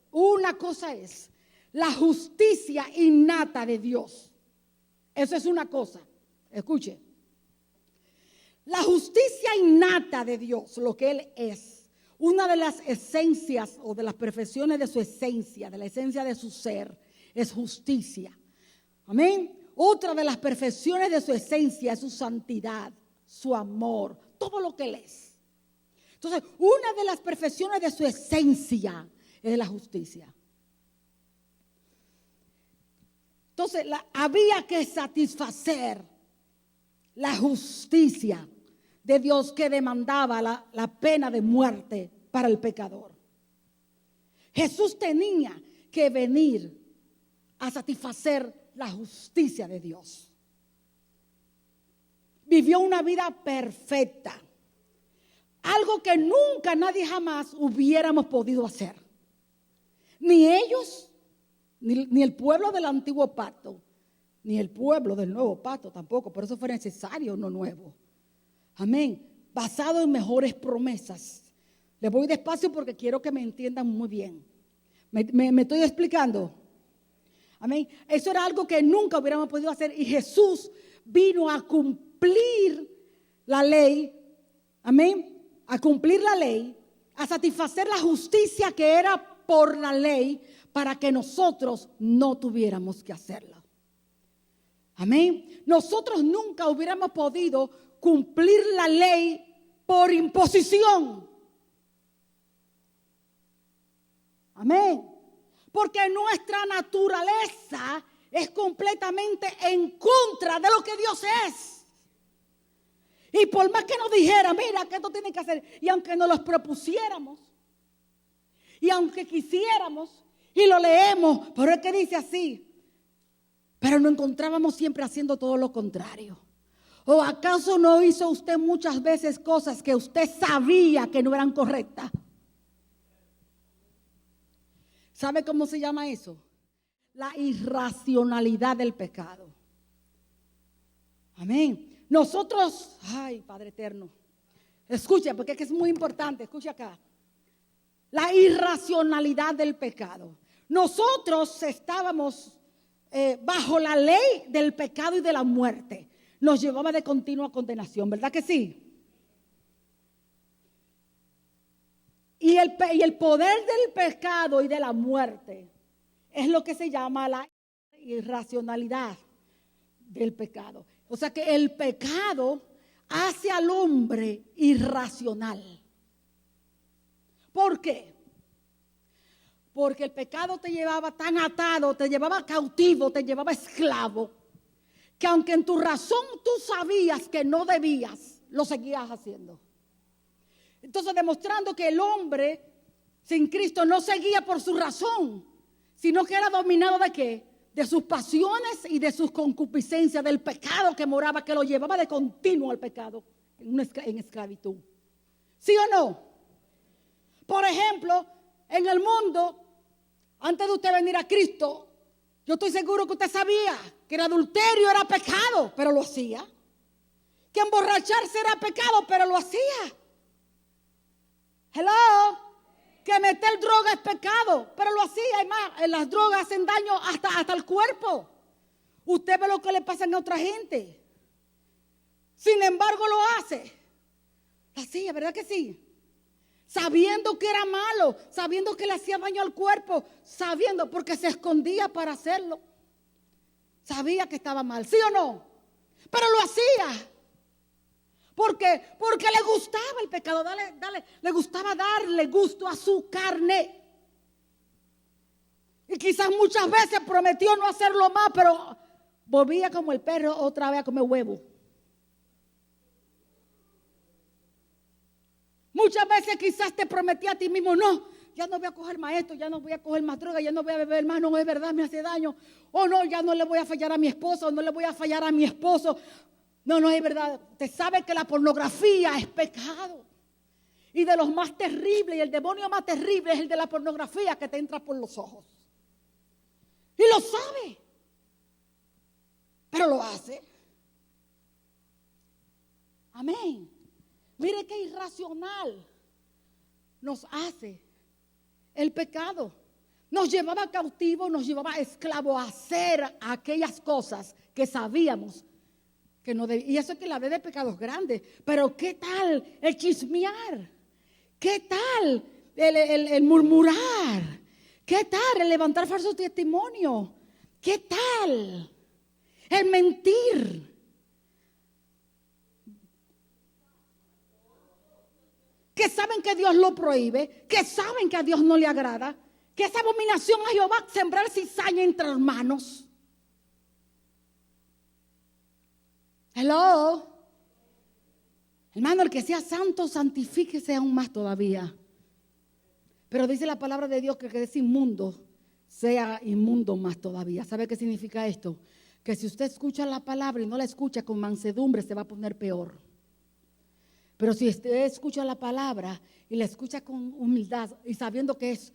la justicia innata de Dios. Eso es una cosa. Escuche. La justicia innata de Dios, lo que Él es, una de las esencias o de las perfecciones de su esencia, de la esencia de su ser, es justicia. Amén. Otra de las perfecciones de su esencia es su santidad, su amor, todo lo que Él es. Entonces, una de las perfecciones de su esencia es la justicia. Entonces, había que satisfacer la justicia de Dios que demandaba la pena de muerte para el pecador. Jesús tenía que venir a satisfacer la justicia de Dios. Vivió una vida perfecta, algo que nunca, nadie jamás hubiéramos podido hacer. Ni ellos, ni el pueblo del antiguo pacto, ni el pueblo del nuevo pacto tampoco. Por eso fue necesario uno nuevo. Amén. Basado en mejores promesas. Les voy despacio porque quiero que me entiendan muy bien. ¿Me estoy explicando? Amén. Eso era algo que nunca hubiéramos podido hacer. Y Jesús vino a cumplir la ley. Amén. A cumplir la ley. A satisfacer la justicia que era por la ley. Para que nosotros no tuviéramos que hacerla. Amén. Nosotros nunca hubiéramos podido cumplir la ley por imposición. Amén. Porque nuestra naturaleza es completamente en contra de lo que Dios es. Y por más que nos dijera, mira que esto tiene que hacer, y aunque nos los propusiéramos, y aunque quisiéramos, y lo leemos, pero es que dice así, pero nos encontrábamos siempre haciendo todo lo contrario. ¿O acaso no hizo usted muchas veces cosas que usted sabía que no eran correctas? ¿Sabe cómo se llama eso? La irracionalidad del pecado. Amén. Nosotros, ay, Padre eterno, escucha, porque es muy importante, escucha acá. La irracionalidad del pecado. Nosotros estábamos bajo la ley del pecado y de la muerte. Nos llevaba de continua condenación, ¿verdad que sí? Y el poder del pecado y de la muerte es lo que se llama la irracionalidad del pecado. O sea que el pecado hace al hombre irracional. ¿Por qué? Porque el pecado te llevaba tan atado, te llevaba cautivo, te llevaba esclavo, que aunque en tu razón tú sabías que no debías, lo seguías haciendo. Entonces, demostrando que el hombre sin Cristo no seguía por su razón, sino que era dominado ¿de qué? De sus pasiones y de sus concupiscencias, del pecado que moraba, que lo llevaba de continuo al pecado, en esclavitud. ¿Sí o no? Por ejemplo, en el mundo, antes de usted venir a Cristo, yo estoy seguro que usted sabía que el adulterio era pecado, pero lo hacía. Que emborracharse era pecado, pero lo hacía. Hello. Que meter droga es pecado, pero lo hacía. Además, las drogas hacen daño hasta el cuerpo. Usted ve lo que le pasa a otra gente. Sin embargo, lo hace. Lo hacía, ¿verdad que sí? Sabiendo que era malo, sabiendo que le hacía daño al cuerpo, sabiendo, porque se escondía para hacerlo. Sabía que estaba mal, ¿sí o no? Pero lo hacía. Porque le gustaba el pecado, le gustaba darle gusto a su carne. Y quizás muchas veces prometió no hacerlo más, pero volvía como el perro otra vez a comer huevo. Muchas veces quizás te prometí a ti mismo, no, ya no voy a coger más esto, ya no voy a coger más droga, ya no voy a beber más, no es verdad, me hace daño. O no, ya no le voy a fallar a mi esposo, no le voy a fallar a mi esposo. No es verdad. Usted sabe que la pornografía es pecado. Y de los más terribles, y el demonio más terrible es el de la pornografía que te entra por los ojos. Y lo sabe. Pero lo hace. Amén. Mire qué irracional nos hace el pecado. Nos llevaba cautivo, nos llevaba esclavo a hacer aquellas cosas que sabíamos que no debía. Y eso es que la ve de pecados grandes. Pero ¿qué tal el chismear? ¿Qué tal el murmurar? ¿Qué tal el levantar falso testimonio? ¿Qué tal el mentir? Que saben que Dios lo prohíbe, que saben que a Dios no le agrada, que es abominación a Jehová sembrar cizaña entre hermanos. Hello. Hermano, el que sea santo, santifíquese aún más todavía. Pero dice la palabra de Dios que el que es inmundo, sea inmundo más todavía. ¿Sabe qué significa esto? Que si usted escucha la palabra y no la escucha con mansedumbre, se va a poner peor. Pero si usted escucha la palabra y la escucha con humildad y sabiendo que es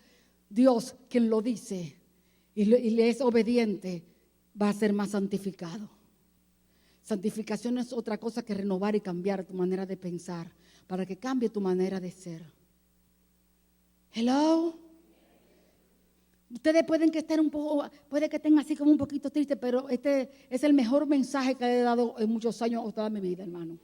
Dios quien lo dice y le es obediente, va a ser más santificado. Santificación no es otra cosa que renovar y cambiar tu manera de pensar para que cambie tu manera de ser. Hello. Ustedes pueden que estén puede que estén así como un poquito tristes, pero este es el mejor mensaje que he dado en muchos años o toda mi vida, hermano.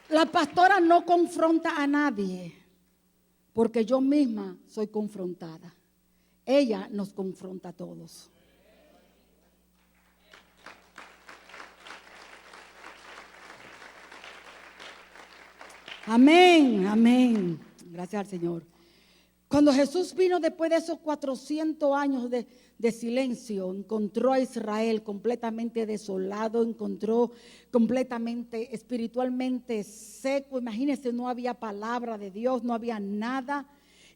La pastora no confronta a nadie, porque yo misma soy confrontada. Ella nos confronta a todos. Amén, amén. Gracias al Señor. Cuando Jesús vino después de esos 400 años de silencio, encontró a Israel completamente desolado, encontró completamente espiritualmente seco. Imagínense, no había palabra de Dios, no había nada.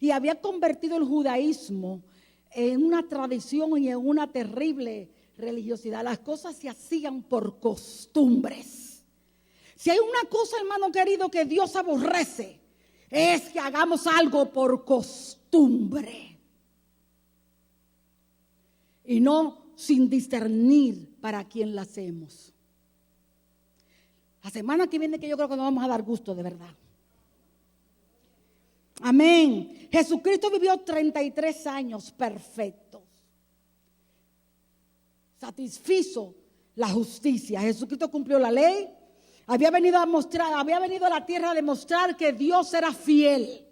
Y había convertido el judaísmo en una tradición y en una terrible religiosidad. Las cosas se hacían por costumbres. Si hay una cosa, hermano querido, que Dios aborrece, es que hagamos algo por costumbre y no sin discernir para quién la hacemos. La semana que viene que yo creo que nos vamos a dar gusto de verdad. Amén. Jesucristo vivió 33 años perfectos. Satisfizo la justicia. Jesucristo cumplió la ley. Había venido a la tierra a demostrar que Dios era fiel.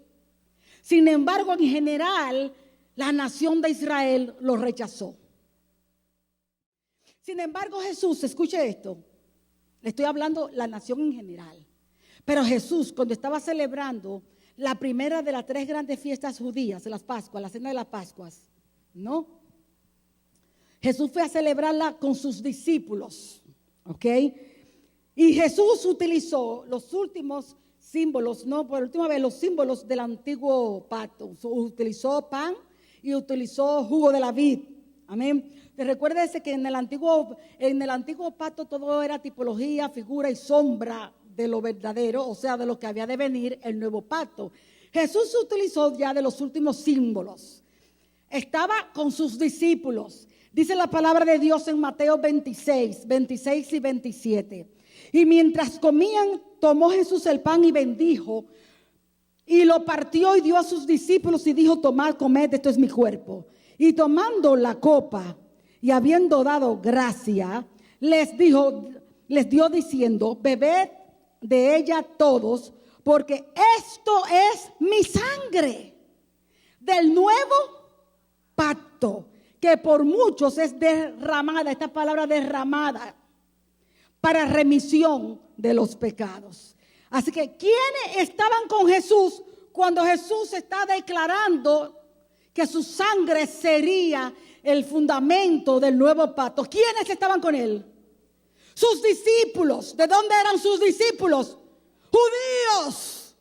Sin embargo, en general, la nación de Israel lo rechazó. Sin embargo, Jesús, escuche esto, le estoy hablando la nación en general, pero Jesús, cuando estaba celebrando la primera de las 3 grandes fiestas judías, las Pascuas, la cena de las Pascuas, ¿no? Jesús fue a celebrarla con sus discípulos, ¿ok? Y Jesús utilizó los últimos símbolos, no, por última vez, los símbolos del antiguo pacto. Utilizó pan y utilizó jugo de la vid. Amén. Recuérdese que en el antiguo pacto todo era tipología, figura y sombra de lo verdadero, o sea, de lo que había de venir el nuevo pacto. Jesús utilizó ya de los últimos símbolos. Estaba con sus discípulos. Dice la palabra de Dios en Mateo 26 y 27. Y mientras comían, tomó Jesús el pan y bendijo, y lo partió y dio a sus discípulos y dijo: tomad, comed, esto es mi cuerpo. Y tomando la copa y habiendo dado gracia, les dio diciendo: bebed de ella todos, porque esto es mi sangre del nuevo pacto, que por muchos es derramada, esta palabra derramada, para remisión de los pecados. Así que, ¿quiénes estaban con Jesús cuando Jesús está declarando que su sangre sería el fundamento del nuevo pacto? ¿Quiénes estaban con él? Sus discípulos. ¿De dónde eran sus discípulos? Judíos.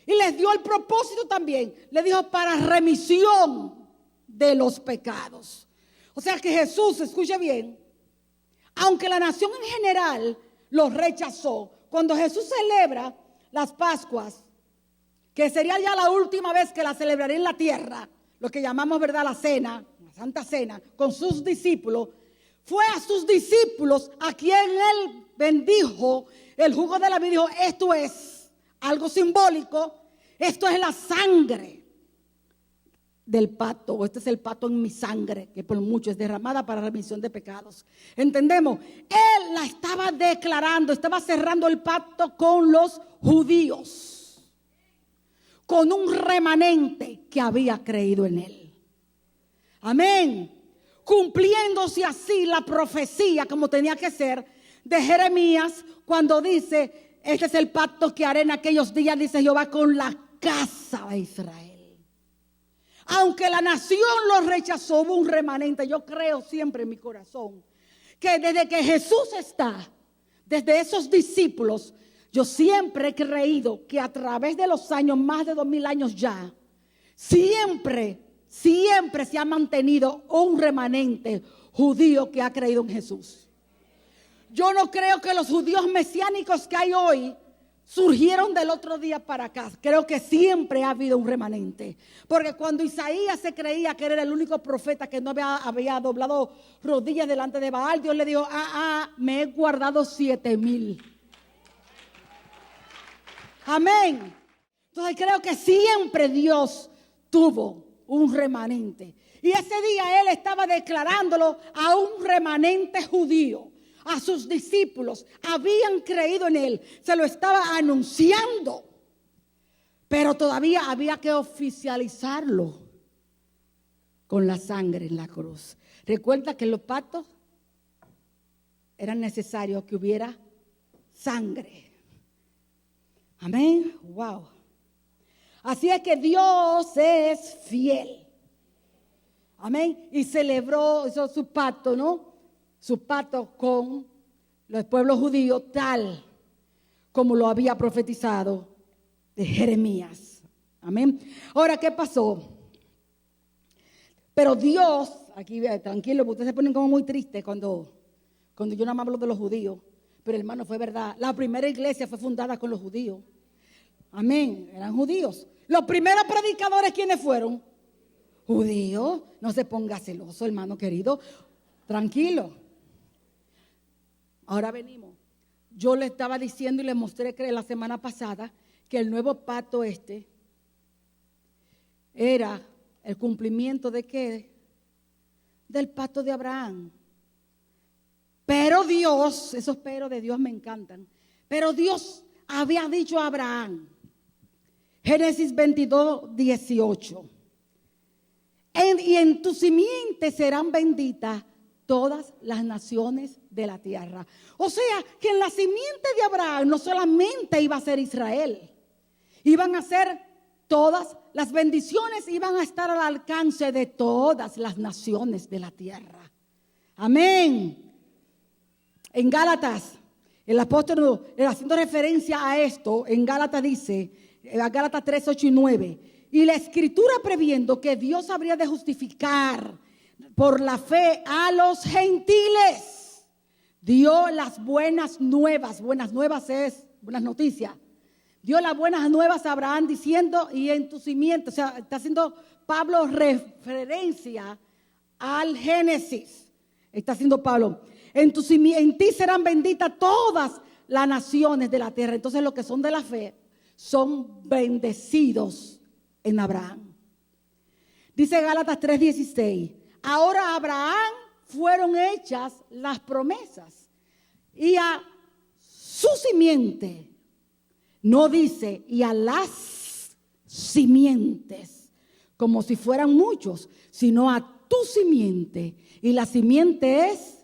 Y les dio el propósito también. Le dijo: para remisión de los pecados. O sea que Jesús, escuche bien, aunque la nación en general los rechazó, cuando Jesús celebra las Pascuas, que sería ya la última vez que la celebraría en la tierra, lo que llamamos, ¿verdad?, la cena, la Santa Cena, con sus discípulos, fue a sus discípulos a quien él bendijo el jugo de la vida. Dijo: esto es algo simbólico, esto es la sangre del pacto, o este es el pacto en mi sangre, que por mucho es derramada para remisión de pecados. ¿Entendemos? Él la estaba declarando, estaba cerrando el pacto con los judíos, con un remanente que había creído en él. Amén. Cumpliéndose así la profecía, como tenía que ser, de Jeremías, cuando dice: este es el pacto que haré en aquellos días, dice Jehová, con la casa de Israel. Aunque la nación lo rechazó, hubo un remanente. Yo creo siempre en mi corazón que desde que Jesús está, desde esos discípulos, yo siempre he creído que a través de los años, más de 2000 años ya, siempre se ha mantenido un remanente judío que ha creído en Jesús. Yo no creo que los judíos mesiánicos que hay hoy surgieron del otro día para acá. Creo que siempre ha habido un remanente. Porque cuando Isaías se creía que era el único profeta que no había doblado rodillas delante de Baal, Dios le dijo: me he guardado 7000. Amén. Entonces creo que siempre Dios tuvo un remanente. Y ese día él estaba declarándolo a un remanente judío. A sus discípulos, habían creído en él, se lo estaba anunciando, pero todavía había que oficializarlo con la sangre en la cruz. Recuerda que en los pactos era necesario que hubiera sangre. Amén. Wow. Así es que Dios es fiel. Amén. Y celebró eso, su pacto, ¿no? Su pacto con los pueblos judíos, tal como lo había profetizado de Jeremías. Amén. Ahora, ¿qué pasó? Pero Dios, aquí tranquilo, porque ustedes se ponen como muy tristes cuando yo nada más hablo de los judíos. Pero hermano, fue verdad. La primera iglesia fue fundada con los judíos. Amén. Eran judíos. Los primeros predicadores, ¿quiénes fueron? Judíos. No se ponga celoso, hermano querido. Tranquilo. Ahora venimos. Yo le estaba diciendo y le mostré que la semana pasada que el nuevo pacto era el cumplimiento de ¿qué? Del pacto de Abraham. Pero Dios, esos pero de Dios me encantan. Pero Dios había dicho a Abraham, Génesis 22, 18. Y en tu simiente serán benditas todas las naciones de la tierra. O sea, que en la simiente de Abraham no solamente iba a ser Israel, iban a ser todas las bendiciones, iban a estar al alcance de todas las naciones de la tierra. Amén. En Gálatas, el apóstol, haciendo referencia a esto, en Gálatas dice, Gálatas 3, 8 y 9, y la escritura previendo que Dios habría de justificar por la fe a los gentiles, dio las buenas nuevas. Buenas nuevas es buenas noticias. Dio las buenas nuevas a Abraham diciendo, y en tu simiente, o sea, está haciendo Pablo referencia al Génesis. Está haciendo Pablo, en ti serán benditas todas las naciones de la tierra. Entonces los que son de la fe son bendecidos en Abraham. Dice Gálatas 3:16, ahora a Abraham fueron hechas las promesas y a su simiente, no dice y a las simientes, como si fueran muchos, sino a tu simiente, y la simiente es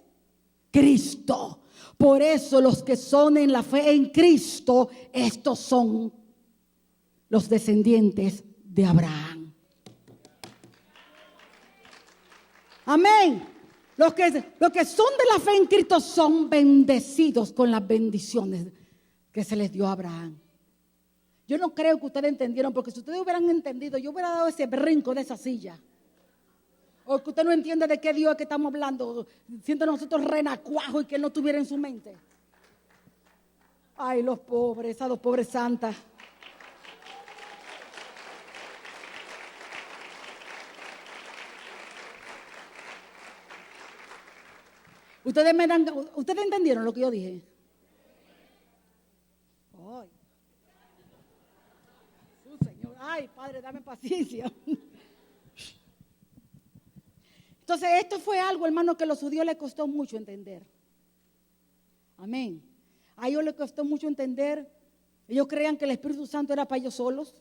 Cristo. Por eso los que son en la fe en Cristo, estos son los descendientes de Abraham. Amén. Los que son de la fe en Cristo son bendecidos con las bendiciones que se les dio a Abraham. Yo no creo que ustedes entendieron, porque si ustedes hubieran entendido, yo hubiera dado ese brinco de esa silla. O que usted no entiende de qué Dios es que estamos hablando, siendo nosotros renacuajos y que Él no tuviera en su mente. Ay, los pobres, a los pobres santas. ¿Ustedes entendieron lo que yo dije? Ay. Señor. Ay, Padre, dame paciencia. Entonces, esto fue algo, hermano, que a los judíos les costó mucho entender. Amén. A ellos les costó mucho entender. Ellos creían que el Espíritu Santo era para ellos solos.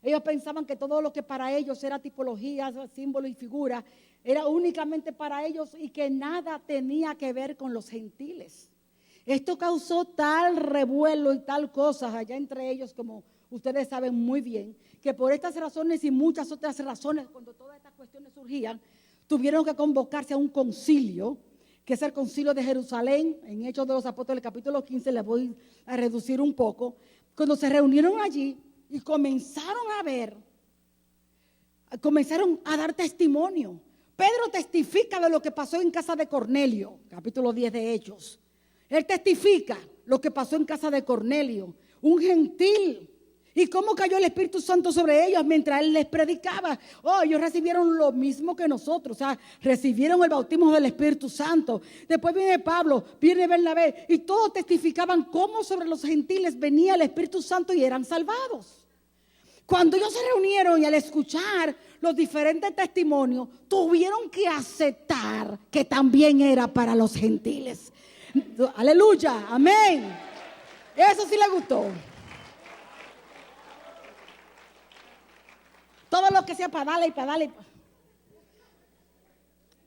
Ellos pensaban que todo lo que para ellos era tipología, símbolo y figura, era únicamente para ellos y que nada tenía que ver con los gentiles. Esto causó tal revuelo y tal cosas allá entre ellos, como ustedes saben muy bien, que por estas razones y muchas otras razones, cuando todas estas cuestiones surgían, tuvieron que convocarse a un concilio, que es el concilio de Jerusalén. En Hechos de los Apóstoles, capítulo 15, les voy a reducir un poco. Cuando se reunieron allí y comenzaron a dar testimonio. Pedro testifica de lo que pasó en casa de Cornelio, capítulo 10 de Hechos. Él testifica lo que pasó en casa de Cornelio, un gentil, y cómo cayó el Espíritu Santo sobre ellos mientras él les predicaba. Oh, ellos recibieron lo mismo que nosotros, o sea, recibieron el bautismo del Espíritu Santo. Después viene Pablo, viene Bernabé, y todos testificaban cómo sobre los gentiles venía el Espíritu Santo y eran salvados. Cuando ellos se reunieron y al escuchar los diferentes testimonios, tuvieron que aceptar que también era para los gentiles. Aleluya, amén. Eso sí le gustó. Todo lo que sea para darle y para darle.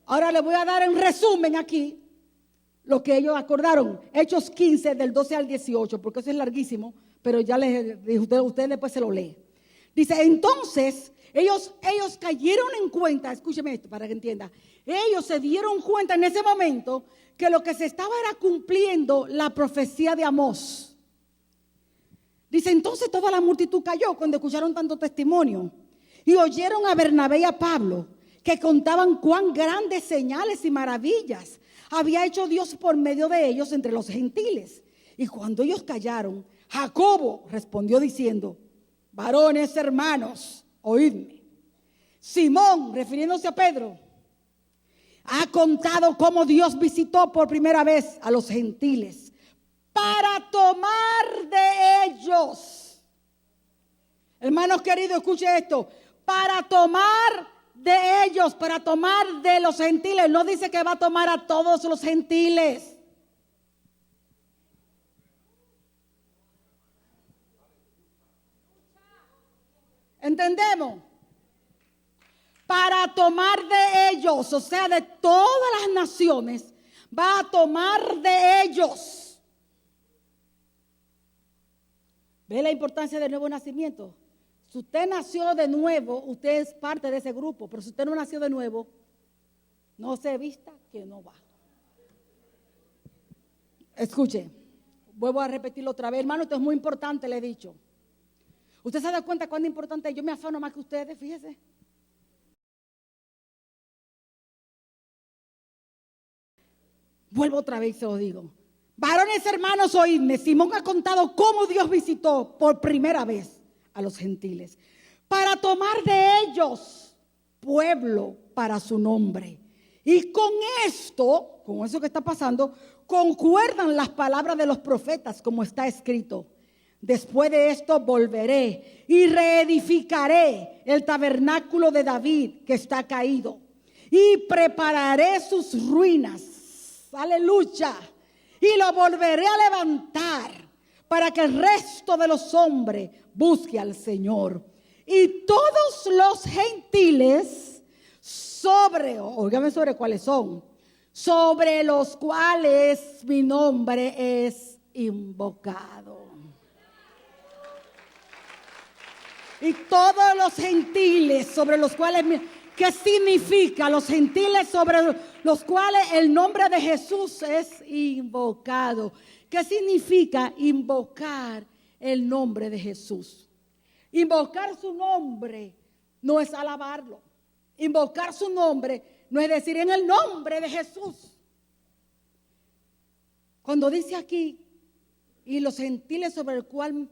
Ahora les voy a dar en resumen aquí lo que ellos acordaron. Hechos 15 del 12 al 18, porque eso es larguísimo, pero ya usted después se lo lee. Dice, entonces ellos cayeron en cuenta, escúcheme esto para que entienda. Ellos se dieron cuenta en ese momento que lo que se estaba era cumpliendo la profecía de Amós. Dice, entonces toda la multitud cayó cuando escucharon tanto testimonio y oyeron a Bernabé y a Pablo, que contaban cuán grandes señales y maravillas había hecho Dios por medio de ellos entre los gentiles. Y cuando ellos callaron, Jacobo respondió diciendo, varones hermanos, oídme. Simón, refiriéndose a Pedro, ha contado cómo Dios visitó por primera vez a los gentiles para tomar de ellos. Hermanos queridos, escuche esto. Para tomar de ellos, para tomar de los gentiles. No dice que va a tomar a todos los gentiles. ¿Entendemos? Para para tomar de ellos, o sea, de todas las naciones, va a tomar de ellos. ¿Ve la importancia del nuevo nacimiento? Si usted nació de nuevo, usted es parte de ese grupo, pero si usted no nació de nuevo, no se vista que no va. Escuche, vuelvo a repetirlo otra vez, hermano, esto es muy importante, le he dicho. ¿Usted se da cuenta cuán importante es? Yo me afano más que ustedes, fíjese. Vuelvo otra vez y se lo digo. Varones hermanos, oídme, Simón ha contado cómo Dios visitó por primera vez a los gentiles para tomar de ellos pueblo para su nombre. Y con esto que está pasando, concuerdan las palabras de los profetas, como está escrito. Después de esto volveré y reedificaré el tabernáculo de David que está caído y prepararé sus ruinas. Aleluya. Y lo volveré a levantar para que el resto de los hombres busque al Señor. Y todos los gentiles óigame sobre cuáles son, sobre los cuales mi nombre es invocado. Y todos los gentiles sobre los cuales, ¿qué significa? Los gentiles sobre los cuales el nombre de Jesús es invocado. ¿Qué significa invocar el nombre de Jesús? Invocar su nombre no es alabarlo. Invocar su nombre no es decir en el nombre de Jesús. Cuando dice aquí, y los gentiles sobre el cual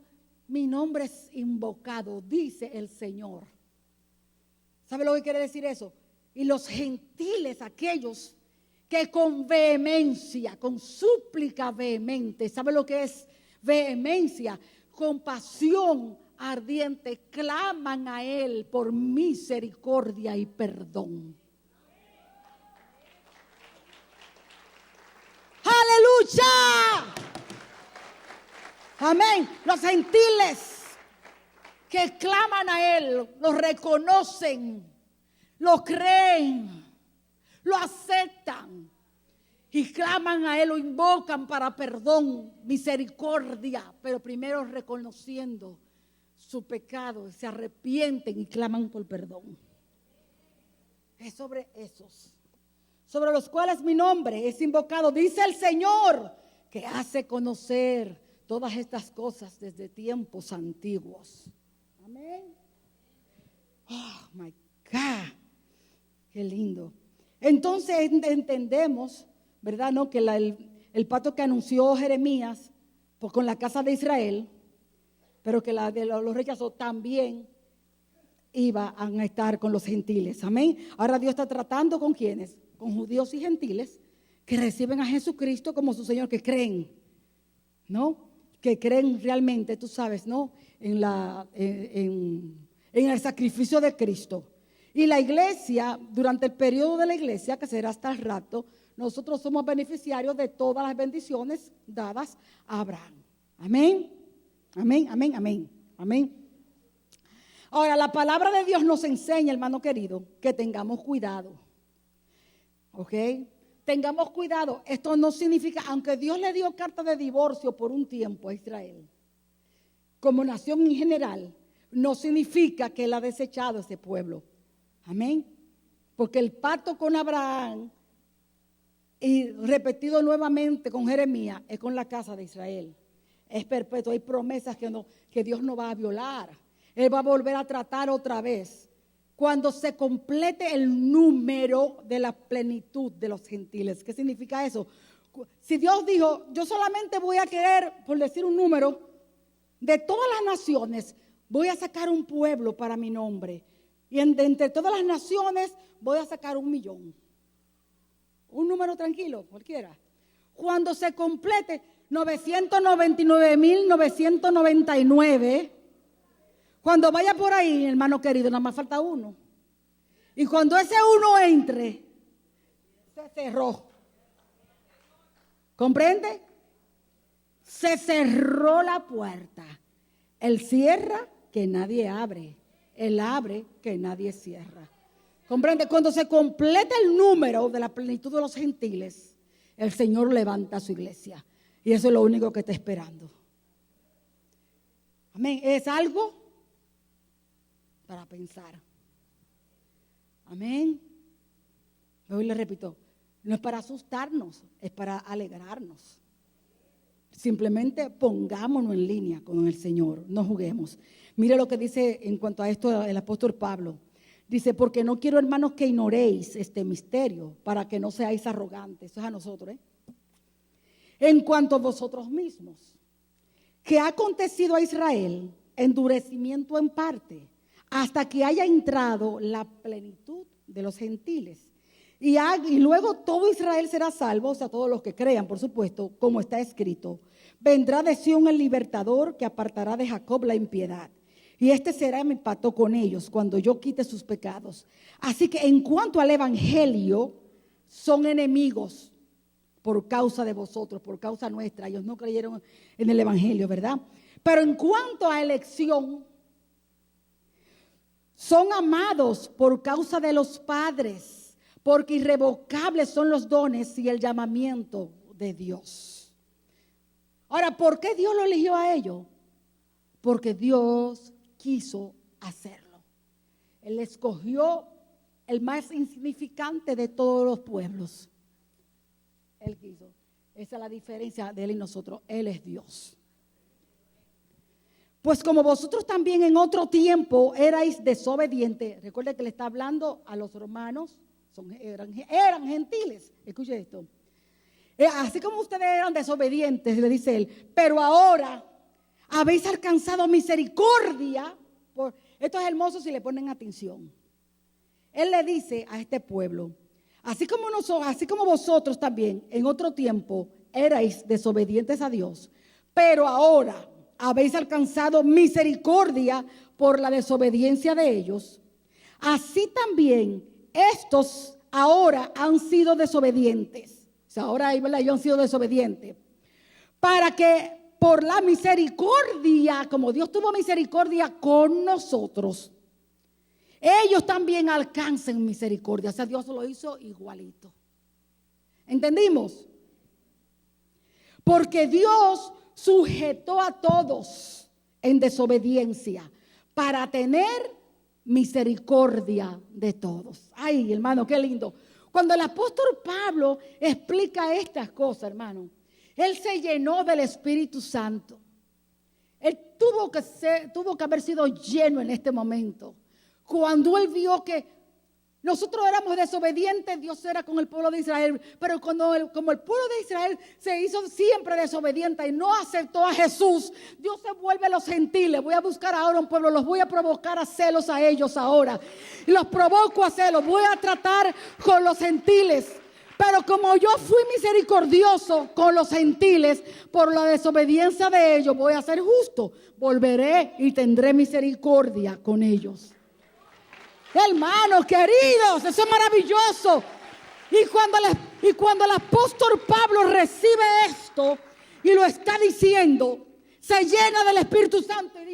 mi nombre es invocado, dice el Señor. ¿Sabe lo que quiere decir eso? Y los gentiles, aquellos que con vehemencia, con súplica vehemente, ¿sabe lo que es vehemencia? Con pasión ardiente, claman a Él por misericordia y perdón. ¡Aleluya! Amén. Los gentiles que claman a Él, lo reconocen, lo creen, lo aceptan y claman a Él, lo invocan para perdón, misericordia, pero primero reconociendo su pecado, se arrepienten y claman por perdón. Es sobre esos, sobre los cuales mi nombre es invocado, dice el Señor, que hace conocer todas estas cosas desde tiempos antiguos. Amén. Oh, my God. Qué lindo. Entonces entendemos, ¿verdad? ¿No? Que el pacto que anunció Jeremías con la casa de Israel, pero que la de los rechazó, también iba a estar con los gentiles. Amén. Ahora Dios está tratando con ¿quiénes? Con judíos y gentiles que reciben a Jesucristo como su Señor, que creen, ¿no? Que creen realmente, tú sabes, ¿no? En el sacrificio de Cristo. Y la iglesia, durante el periodo de la iglesia, que será hasta el rato, nosotros somos beneficiarios de todas las bendiciones dadas a Abraham. Amén. Amén, amén, amén, amén. Ahora, la palabra de Dios nos enseña, hermano querido, que tengamos cuidado. ¿Ok? Tengamos cuidado. Esto no significa, aunque Dios le dio carta de divorcio por un tiempo a Israel, como nación en general, no significa que Él ha desechado a ese pueblo. Amén. Porque el pacto con Abraham y repetido nuevamente con Jeremías es con la casa de Israel. Es perpetuo. Hay promesas que Dios no va a violar. Él va a volver a tratar otra vez cuando se complete el número de la plenitud de los gentiles. ¿Qué significa eso? Si Dios dijo, yo solamente voy a querer, por decir un número, de todas las naciones, voy a sacar un pueblo para mi nombre. Y entre todas las naciones voy a sacar 1,000,000. Un número tranquilo, cualquiera. Cuando se complete 999,999, cuando vaya por ahí, hermano querido, nada más falta uno. Y cuando ese uno entre, se cerró. ¿Comprende? Se cerró la puerta. Él cierra que nadie abre. Él abre que nadie cierra. Comprende, cuando se completa el número de la plenitud de los gentiles, el Señor levanta a su iglesia. Y eso es lo único que está esperando. Amén. Es algo para pensar. Amén. Hoy le repito, no es para asustarnos, es para alegrarnos. Simplemente pongámonos en línea con el Señor, no juguemos. Mire lo que dice en cuanto a esto el apóstol Pablo. Dice, porque no quiero, hermanos, que ignoréis este misterio, para que no seáis arrogantes. Eso es a nosotros, En cuanto a vosotros mismos, que ha acontecido a Israel endurecimiento en parte, hasta que haya entrado la plenitud de los gentiles. Y luego todo Israel será salvo, o sea, todos los que crean, por supuesto, como está escrito. Vendrá de Sión el libertador que apartará de Jacob la impiedad. Y este será mi pacto con ellos cuando yo quite sus pecados. Así que en cuanto al evangelio, son enemigos por causa de vosotros, por causa nuestra. Ellos no creyeron en el evangelio, ¿verdad? Pero en cuanto a elección, son amados por causa de los padres, porque irrevocables son los dones y el llamamiento de Dios. Ahora, ¿por qué Dios lo eligió a ellos? Porque Dios quiso hacerlo. Él escogió el más insignificante de todos los pueblos. Él quiso. Esa es la diferencia de Él y nosotros. Él es Dios. Pues como vosotros también en otro tiempo erais desobedientes. Recuerde que le está hablando a los romanos. Eran gentiles. Escuche esto. Así como ustedes eran desobedientes, le dice Él. Pero ahora habéis alcanzado misericordia. Esto es hermoso si le ponen atención. Él le dice a este pueblo, así como vosotros también en otro tiempo erais desobedientes a Dios, pero ahora habéis alcanzado misericordia por la desobediencia de ellos, así también estos ahora han sido desobedientes. O sea, ahora ellos han sido desobedientes. Para que por la misericordia, como Dios tuvo misericordia con nosotros, ellos también alcancen misericordia. O sea, Dios lo hizo igualito. ¿Entendimos? Porque Dios sujetó a todos en desobediencia para tener misericordia de todos. Ay, hermano, qué lindo. Cuando el apóstol Pablo explica estas cosas, hermano, él se llenó del Espíritu Santo. Él tuvo que haber sido lleno en este momento. Cuando él vio que nosotros éramos desobedientes, Dios era con el pueblo de Israel. Pero como el pueblo de Israel se hizo siempre desobediente y no aceptó a Jesús, Dios se vuelve a los gentiles. Voy a buscar ahora un pueblo, los voy a provocar a celos a ellos ahora. Y los provoco a celos, voy a tratar con los gentiles. Pero como yo fui misericordioso con los gentiles por la desobediencia de ellos, voy a ser justo. Volveré y tendré misericordia con ellos. Hermanos queridos, eso es maravilloso. Y cuando el apóstol Pablo recibe esto y lo está diciendo, se llena del Espíritu Santo y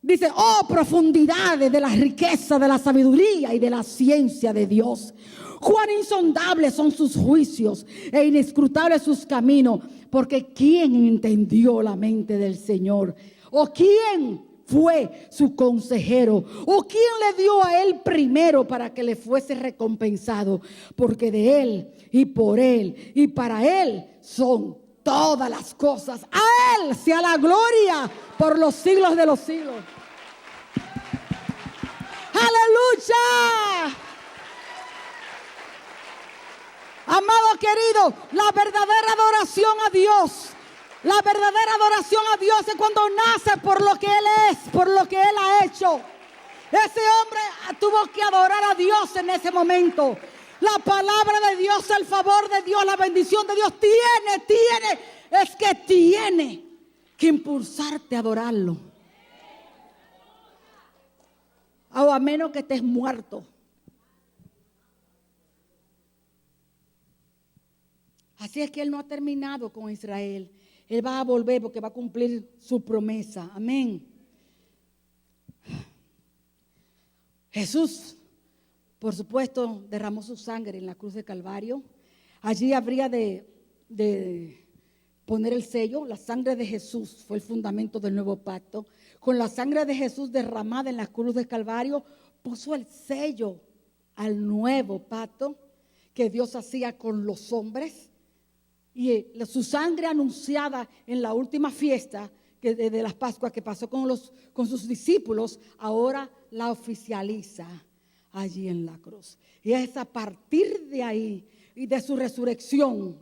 dice, oh profundidades de la riqueza, de la sabiduría y de la ciencia de Dios. Cuán insondables son sus juicios e inescrutables sus caminos, porque ¿quién entendió la mente del Señor? ¿O quién fue su consejero? ¿O quién le dio a él primero para que le fuese recompensado? Porque de él y por él y para él son todas las cosas. A él sea la gloria por los siglos de los siglos. ¡Aleluya! Amado querido, la verdadera adoración a Dios, la verdadera adoración a Dios es cuando nace por lo que Él es, por lo que Él ha hecho. Ese hombre tuvo que adorar a Dios en ese momento. La palabra de Dios, el favor de Dios, la bendición de Dios tiene que impulsarte a adorarlo. O a menos que estés muerto. Así es que Él no ha terminado con Israel. Él va a volver porque va a cumplir su promesa. Amén. Jesús por supuesto, derramó su sangre en la cruz de Calvario. Allí habría de poner el sello. La sangre de Jesús fue el fundamento del nuevo pacto. Con la sangre de Jesús derramada en la cruz de Calvario, puso el sello al nuevo pacto que Dios hacía con los hombres. Y su sangre anunciada en la última fiesta de las Pascuas que pasó con sus discípulos, ahora la oficializa allí en la cruz. Y es a partir de ahí y de su resurrección,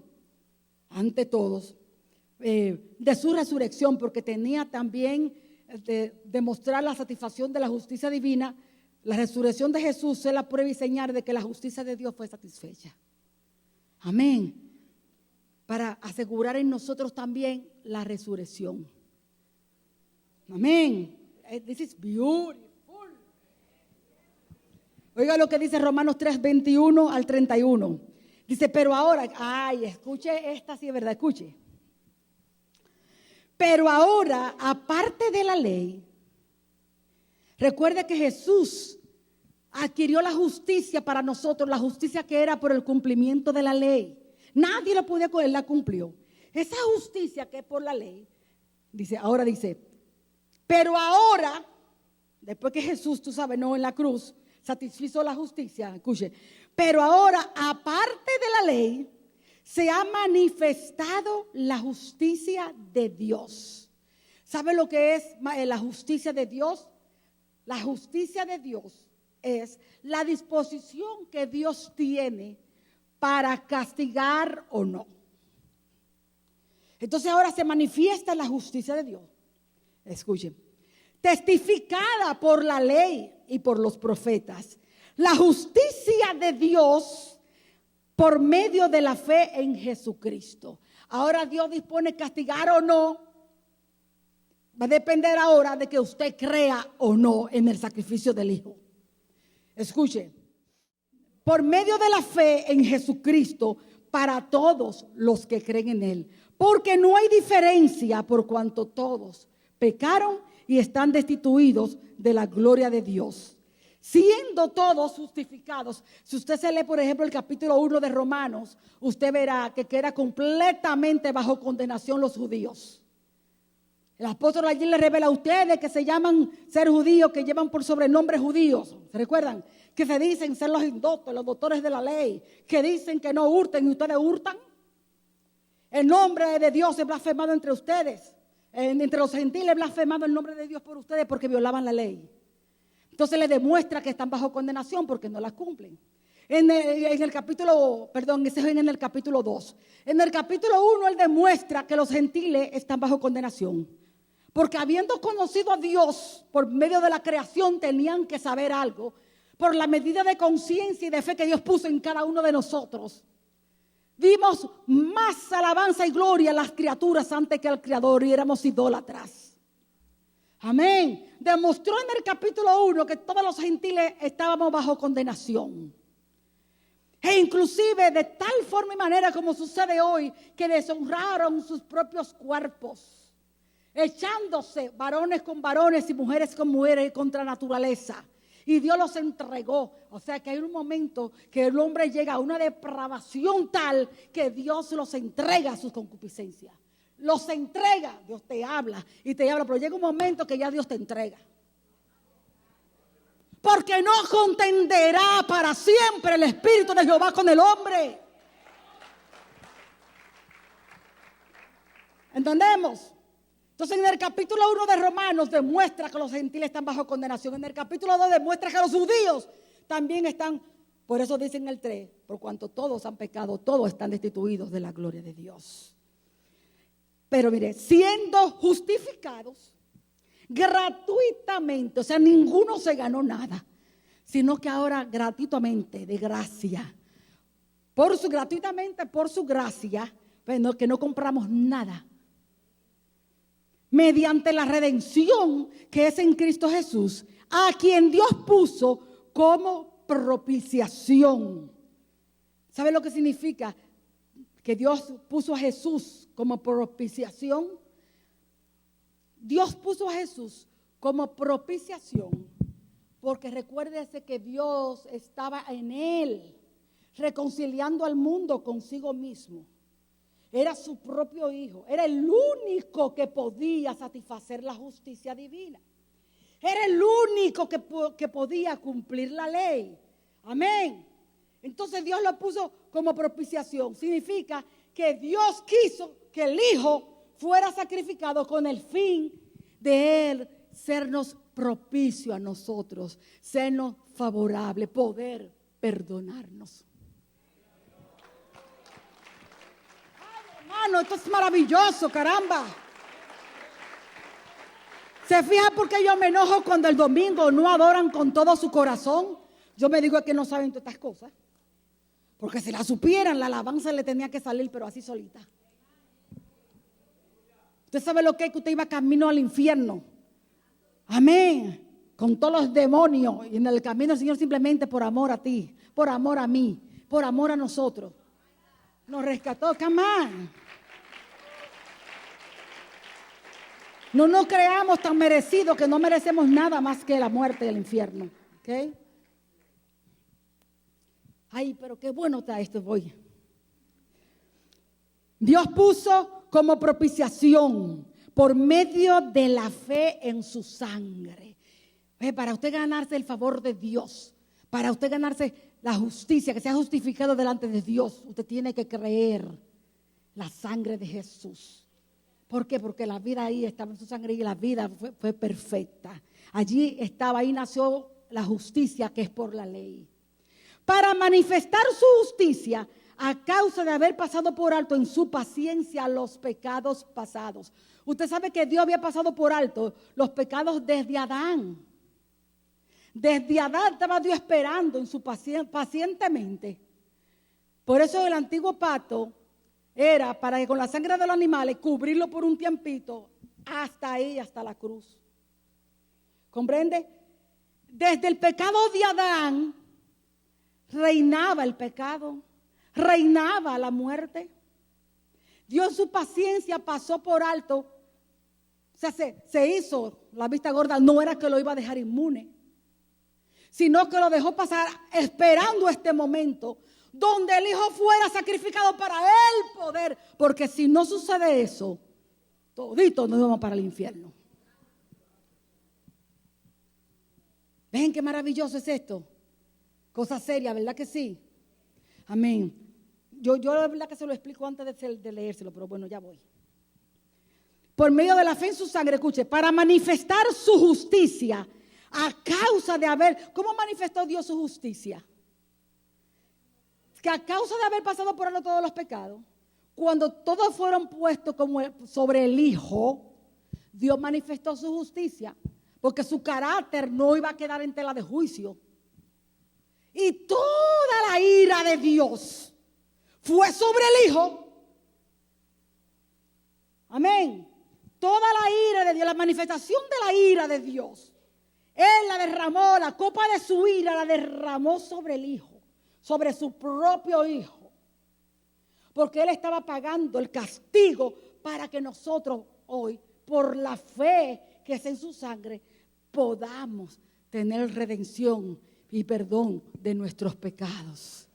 ante todos, de su resurrección, porque tenía también de demostrar la satisfacción de la justicia divina. La resurrección de Jesús es la prueba y señal de que la justicia de Dios fue satisfecha. Amén. Para asegurar en nosotros también la resurrección. Amén. This is beautiful. Oiga lo que dice Romanos 3, 21 al 31. Dice, pero ahora, escuche esta, sí es verdad, escuche. Pero ahora, aparte de la ley, recuerde que Jesús adquirió la justicia para nosotros, la justicia que era por el cumplimiento de la ley. Nadie la podía coger, la cumplió. Esa justicia que es por la ley, ahora dice, pero ahora, después que Jesús, tú sabes, no en la cruz, satisfizo la justicia, escuche, pero ahora, aparte de la ley, se ha manifestado la justicia de Dios. ¿Sabe lo que es la justicia de Dios? La justicia de Dios es la disposición que Dios tiene para castigar o no. Entonces ahora se manifiesta la justicia de Dios. Escuchen, testificada por la ley y por los profetas. La justicia de Dios por medio de la fe en Jesucristo. Ahora Dios dispone castigar o no. Va a depender ahora de que usted crea o no en el sacrificio del Hijo. Escuche, por medio de la fe en Jesucristo para todos los que creen en Él. Porque no hay diferencia por cuanto todos pecaron y están destituidos de la gloria de Dios. Siendo todos justificados. Si usted se lee, por ejemplo, el capítulo 1 de Romanos, usted verá que queda completamente bajo condenación los judíos. El apóstol allí le revela a ustedes que se llaman ser judíos, que llevan por sobrenombre judíos. ¿Se recuerdan? Que se dicen ser los indoctos, los doctores de la ley, que dicen que no hurten y ustedes hurtan. El nombre de Dios es blasfemado entre ustedes. Entre los gentiles es blasfemado el nombre de Dios por ustedes porque violaban la ley. Entonces le demuestra que están bajo condenación porque no la cumplen. En el capítulo 2. En el capítulo 1 él demuestra que los gentiles están bajo condenación. Porque habiendo conocido a Dios por medio de la creación tenían que saber algo. Por la medida de conciencia y de fe que Dios puso en cada uno de nosotros. Dimos más alabanza y gloria a las criaturas antes que al Creador y éramos idólatras. Amén. Demostró en el capítulo 1 que todos los gentiles estábamos bajo condenación. E inclusive de tal forma y manera como sucede hoy, que deshonraron sus propios cuerpos, echándose varones con varones y mujeres con mujeres contra naturaleza. Y Dios los entregó. O sea que hay un momento que el hombre llega a una depravación tal que Dios los entrega a sus concupiscencias. Los entrega. Dios te habla y te habla, pero llega un momento que ya Dios te entrega. Porque no contenderá para siempre el Espíritu de Jehová con el hombre. ¿Entendemos? Entonces en el capítulo 1 de Romanos demuestra que los gentiles están bajo condenación. En el capítulo 2 demuestra que los judíos también están. Por eso dice en el 3, por cuanto todos han pecado, todos están destituidos de la gloria de Dios. Pero mire, siendo justificados gratuitamente, o sea, ninguno se ganó nada, sino que ahora gratuitamente, de gracia, gratuitamente por su gracia, bueno, que no compramos nada, mediante la redención que es en Cristo Jesús, a quien Dios puso como propiciación. ¿Sabe lo que significa? Que Dios puso a Jesús como propiciación. Dios puso a Jesús como propiciación Porque recuérdese que Dios estaba en él, reconciliando al mundo consigo mismo. Era su propio hijo. Era el único que podía satisfacer la justicia divina. Era el único que podía cumplir la ley. Amén. Entonces Dios lo puso como propiciación. Significa que Dios quiso que el hijo fuera sacrificado con el fin de él sernos propicio a nosotros, sernos favorable, poder perdonarnos. Ay, hermano, esto es maravilloso, caramba. ¿Se fija por qué yo me enojo cuando el domingo no adoran con todo su corazón? Yo me digo que no saben todas estas cosas. Porque si la supieran, la alabanza le tenía que salir, pero así solita. Usted sabe lo que es que usted iba camino al infierno. Amén. Con todos los demonios. Y en el camino del Señor simplemente por amor a ti, por amor a mí, por amor a nosotros. Nos rescató. Come on. No nos creamos tan merecidos que no merecemos nada más que la muerte y el infierno. ¿Ok? Ay, pero qué bueno está esto, voy. Dios puso como propiciación por medio de la fe en su sangre. Para usted ganarse el favor de Dios, para usted ganarse la justicia, que sea justificado delante de Dios, usted tiene que creer la sangre de Jesús. ¿Por qué? Porque la vida ahí estaba en su sangre y la vida fue perfecta. Allí estaba, ahí nació la justicia que es por la ley. Para manifestar su justicia a causa de haber pasado por alto en su paciencia los pecados pasados. Usted sabe que Dios había pasado por alto los pecados desde Adán. Desde Adán estaba Dios esperando en su pacientemente. Por eso el antiguo pacto era para que con la sangre de los animales cubrirlo por un tiempito hasta ahí, hasta la cruz. ¿Comprende? Desde el pecado de Adán reinaba el pecado, reinaba la muerte. Dios en su paciencia pasó por alto, o sea, se hizo la vista gorda, no era que lo iba a dejar inmune, sino que lo dejó pasar esperando este momento donde el hijo fuera sacrificado para él poder, porque si no sucede eso, toditos nos vamos para el infierno. ¿Ven qué maravilloso es esto? Cosa seria, ¿verdad que sí? Amén. Yo la verdad que se lo explico antes de leérselo, pero bueno, ya voy. Por medio de la fe en su sangre, escuche, para manifestar su justicia a causa de haber, ¿cómo manifestó Dios su justicia? Que a causa de haber pasado por alto todos los pecados, cuando todos fueron puestos como sobre el Hijo, Dios manifestó su justicia, porque su carácter no iba a quedar en tela de juicio. Y toda la ira de Dios fue sobre el Hijo. Amén. Toda la ira de Dios, la manifestación de la ira de Dios, Él la derramó, la copa de su ira la derramó sobre el Hijo, sobre su propio Hijo. Porque Él estaba pagando el castigo para que nosotros hoy, por la fe que es en su sangre, podamos tener redención y perdón de nuestros pecados.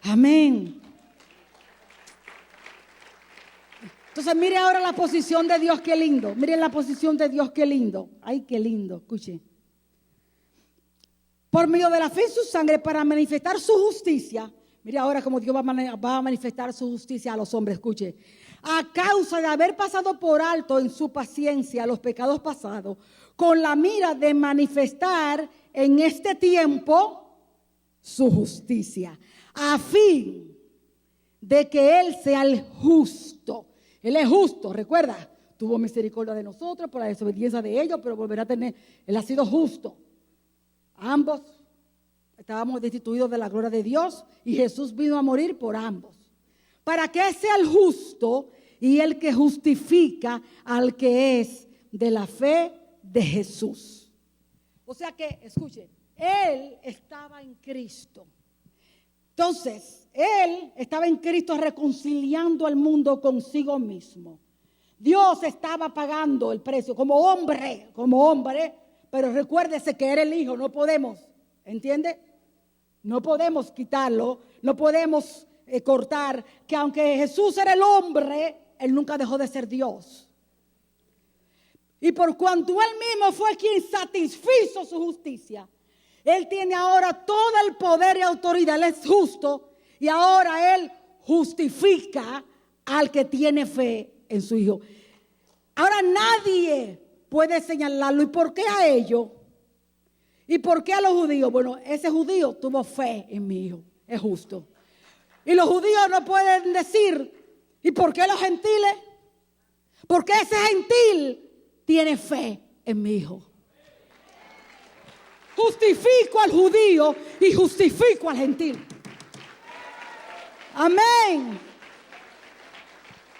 Amén. Entonces mire ahora la posición de Dios, qué lindo. Miren la posición de Dios, qué lindo. Ay, qué lindo, escuche. Por medio de la fe en su sangre para manifestar su justicia. Mire ahora cómo Dios va a manifestar su justicia a los hombres, escuche. A causa de haber pasado por alto en su paciencia los pecados pasados, con la mira de manifestar en este tiempo su justicia, a fin de que Él sea el justo. Él es justo, recuerda, tuvo misericordia de nosotros por la desobediencia de ellos, pero volverá a tener, Él ha sido justo. Ambos estábamos destituidos de la gloria de Dios y Jesús vino a morir por ambos. Para que sea el justo y el que justifica al que es de la fe de Jesús. O sea que, escuche, Él estaba en Cristo. Entonces, Él estaba en Cristo reconciliando al mundo consigo mismo. Dios estaba pagando el precio como hombre, Pero recuérdese que era el Hijo, no podemos, ¿entiende? No podemos quitarlo, no podemos cortar que aunque Jesús era el hombre, Él nunca dejó de ser Dios. Y por cuanto Él mismo fue quien satisfizo su justicia, Él tiene ahora todo el poder y autoridad. Él es justo y ahora Él justifica al que tiene fe en su Hijo. Ahora nadie puede señalarlo. ¿Y por qué a ellos? ¿Y por qué a los judíos? Bueno, ese judío tuvo fe en mi Hijo, es justo. Y los judíos no pueden decir, ¿y por qué los gentiles? Porque ese gentil tiene fe en mi Hijo. Justifico al judío y justifico al gentil. Amén.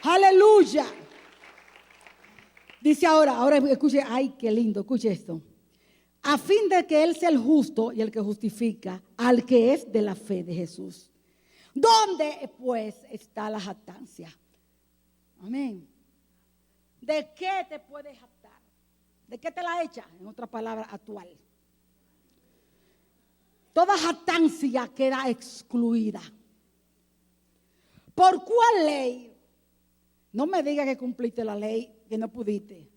Aleluya. Dice ahora escuche, ay, qué lindo, escuche esto. A fin de que Él sea el justo y el que justifica al que es de la fe de Jesús. ¿Dónde pues está la jactancia? Amén. ¿De qué te puedes jactar? ¿De qué te la echas? En otra palabra actual. Toda jactancia queda excluida. ¿Por cuál ley? No me digas que cumpliste la ley, que no pudiste.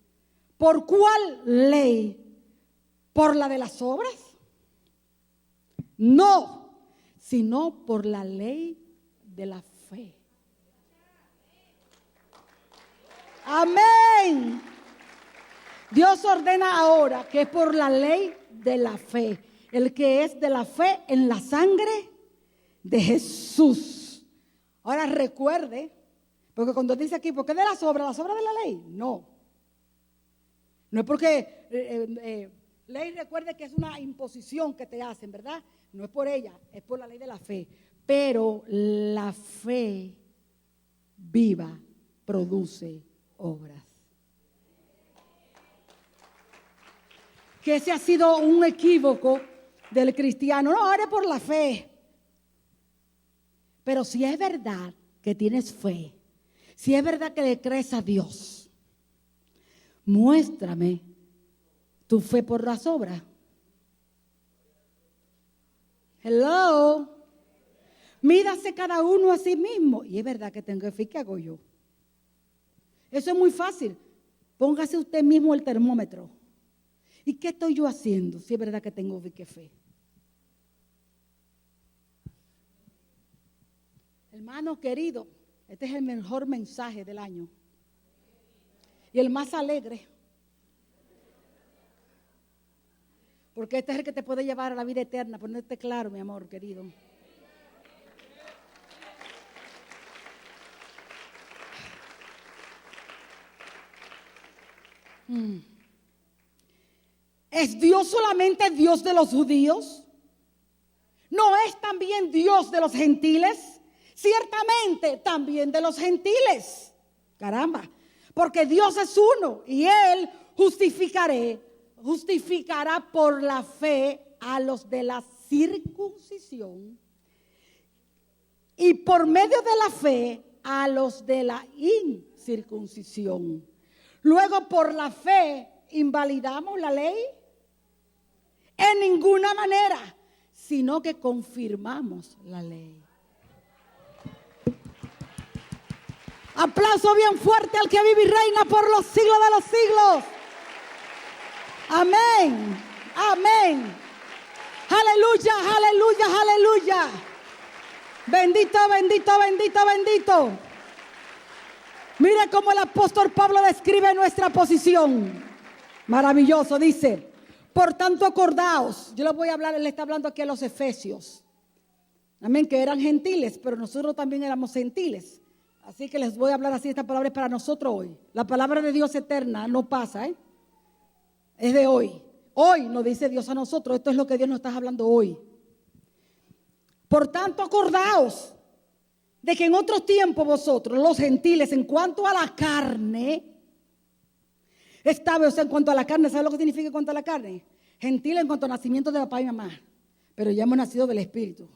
¿Por cuál ley? ¿Por la de las obras? No, sino por la ley de la fe. Amén. Dios ordena ahora que es por la ley de la fe. El que es de la fe en la sangre de Jesús. Ahora recuerde, porque cuando dice aquí, ¿por qué de las obras de la ley? No. No es porque ley, recuerde que es una imposición que te hacen, ¿verdad? No es por ella, es por la ley de la fe. Pero la fe viva produce obras. Que ese ha sido un equívoco del cristiano. No, ahora es por la fe. Pero si es verdad que tienes fe, si es verdad que le crees a Dios, muéstrame tu fe por las obras. Hello. Mírase cada uno a sí mismo. Y es verdad que tengo fe, ¿qué hago yo? Eso es muy fácil. Póngase usted mismo el termómetro. ¿Y qué estoy yo haciendo? Si es verdad que tengo fe. Hermano querido, este es el mejor mensaje del año. Y el más alegre. Porque este es el que te puede llevar a la vida eterna. Ponerte claro, mi amor querido. ¿Es Dios solamente Dios de los judíos? ¿No es también Dios de los gentiles? Ciertamente también de los gentiles. Caramba, porque Dios es uno y Él justificará por la fe a los de la circuncisión y por medio de la fe a los de la incircuncisión. Luego por la fe invalidamos la ley en ninguna manera, sino que confirmamos la ley. Aplauso bien fuerte al que vive y reina por los siglos de los siglos. Amén, amén. Aleluya, aleluya, aleluya. Bendito, bendito, bendito, bendito. Mira cómo el apóstol Pablo describe nuestra posición. Maravilloso, dice. Por tanto, acordaos. Yo les voy a hablar, él está hablando aquí a los efesios. Amén, que eran gentiles, pero nosotros también éramos gentiles. Así que les voy a hablar así, esta palabra es para nosotros hoy. La palabra de Dios eterna no pasa, es de hoy. Hoy nos dice Dios a nosotros, esto es lo que Dios nos está hablando hoy. Por tanto, acordaos de que en otros tiempos vosotros, los gentiles, en cuanto a la carne, en cuanto a la carne, ¿sabe lo que significa en cuanto a la carne? Gentil en cuanto al nacimiento de papá y mamá, pero ya hemos nacido del Espíritu.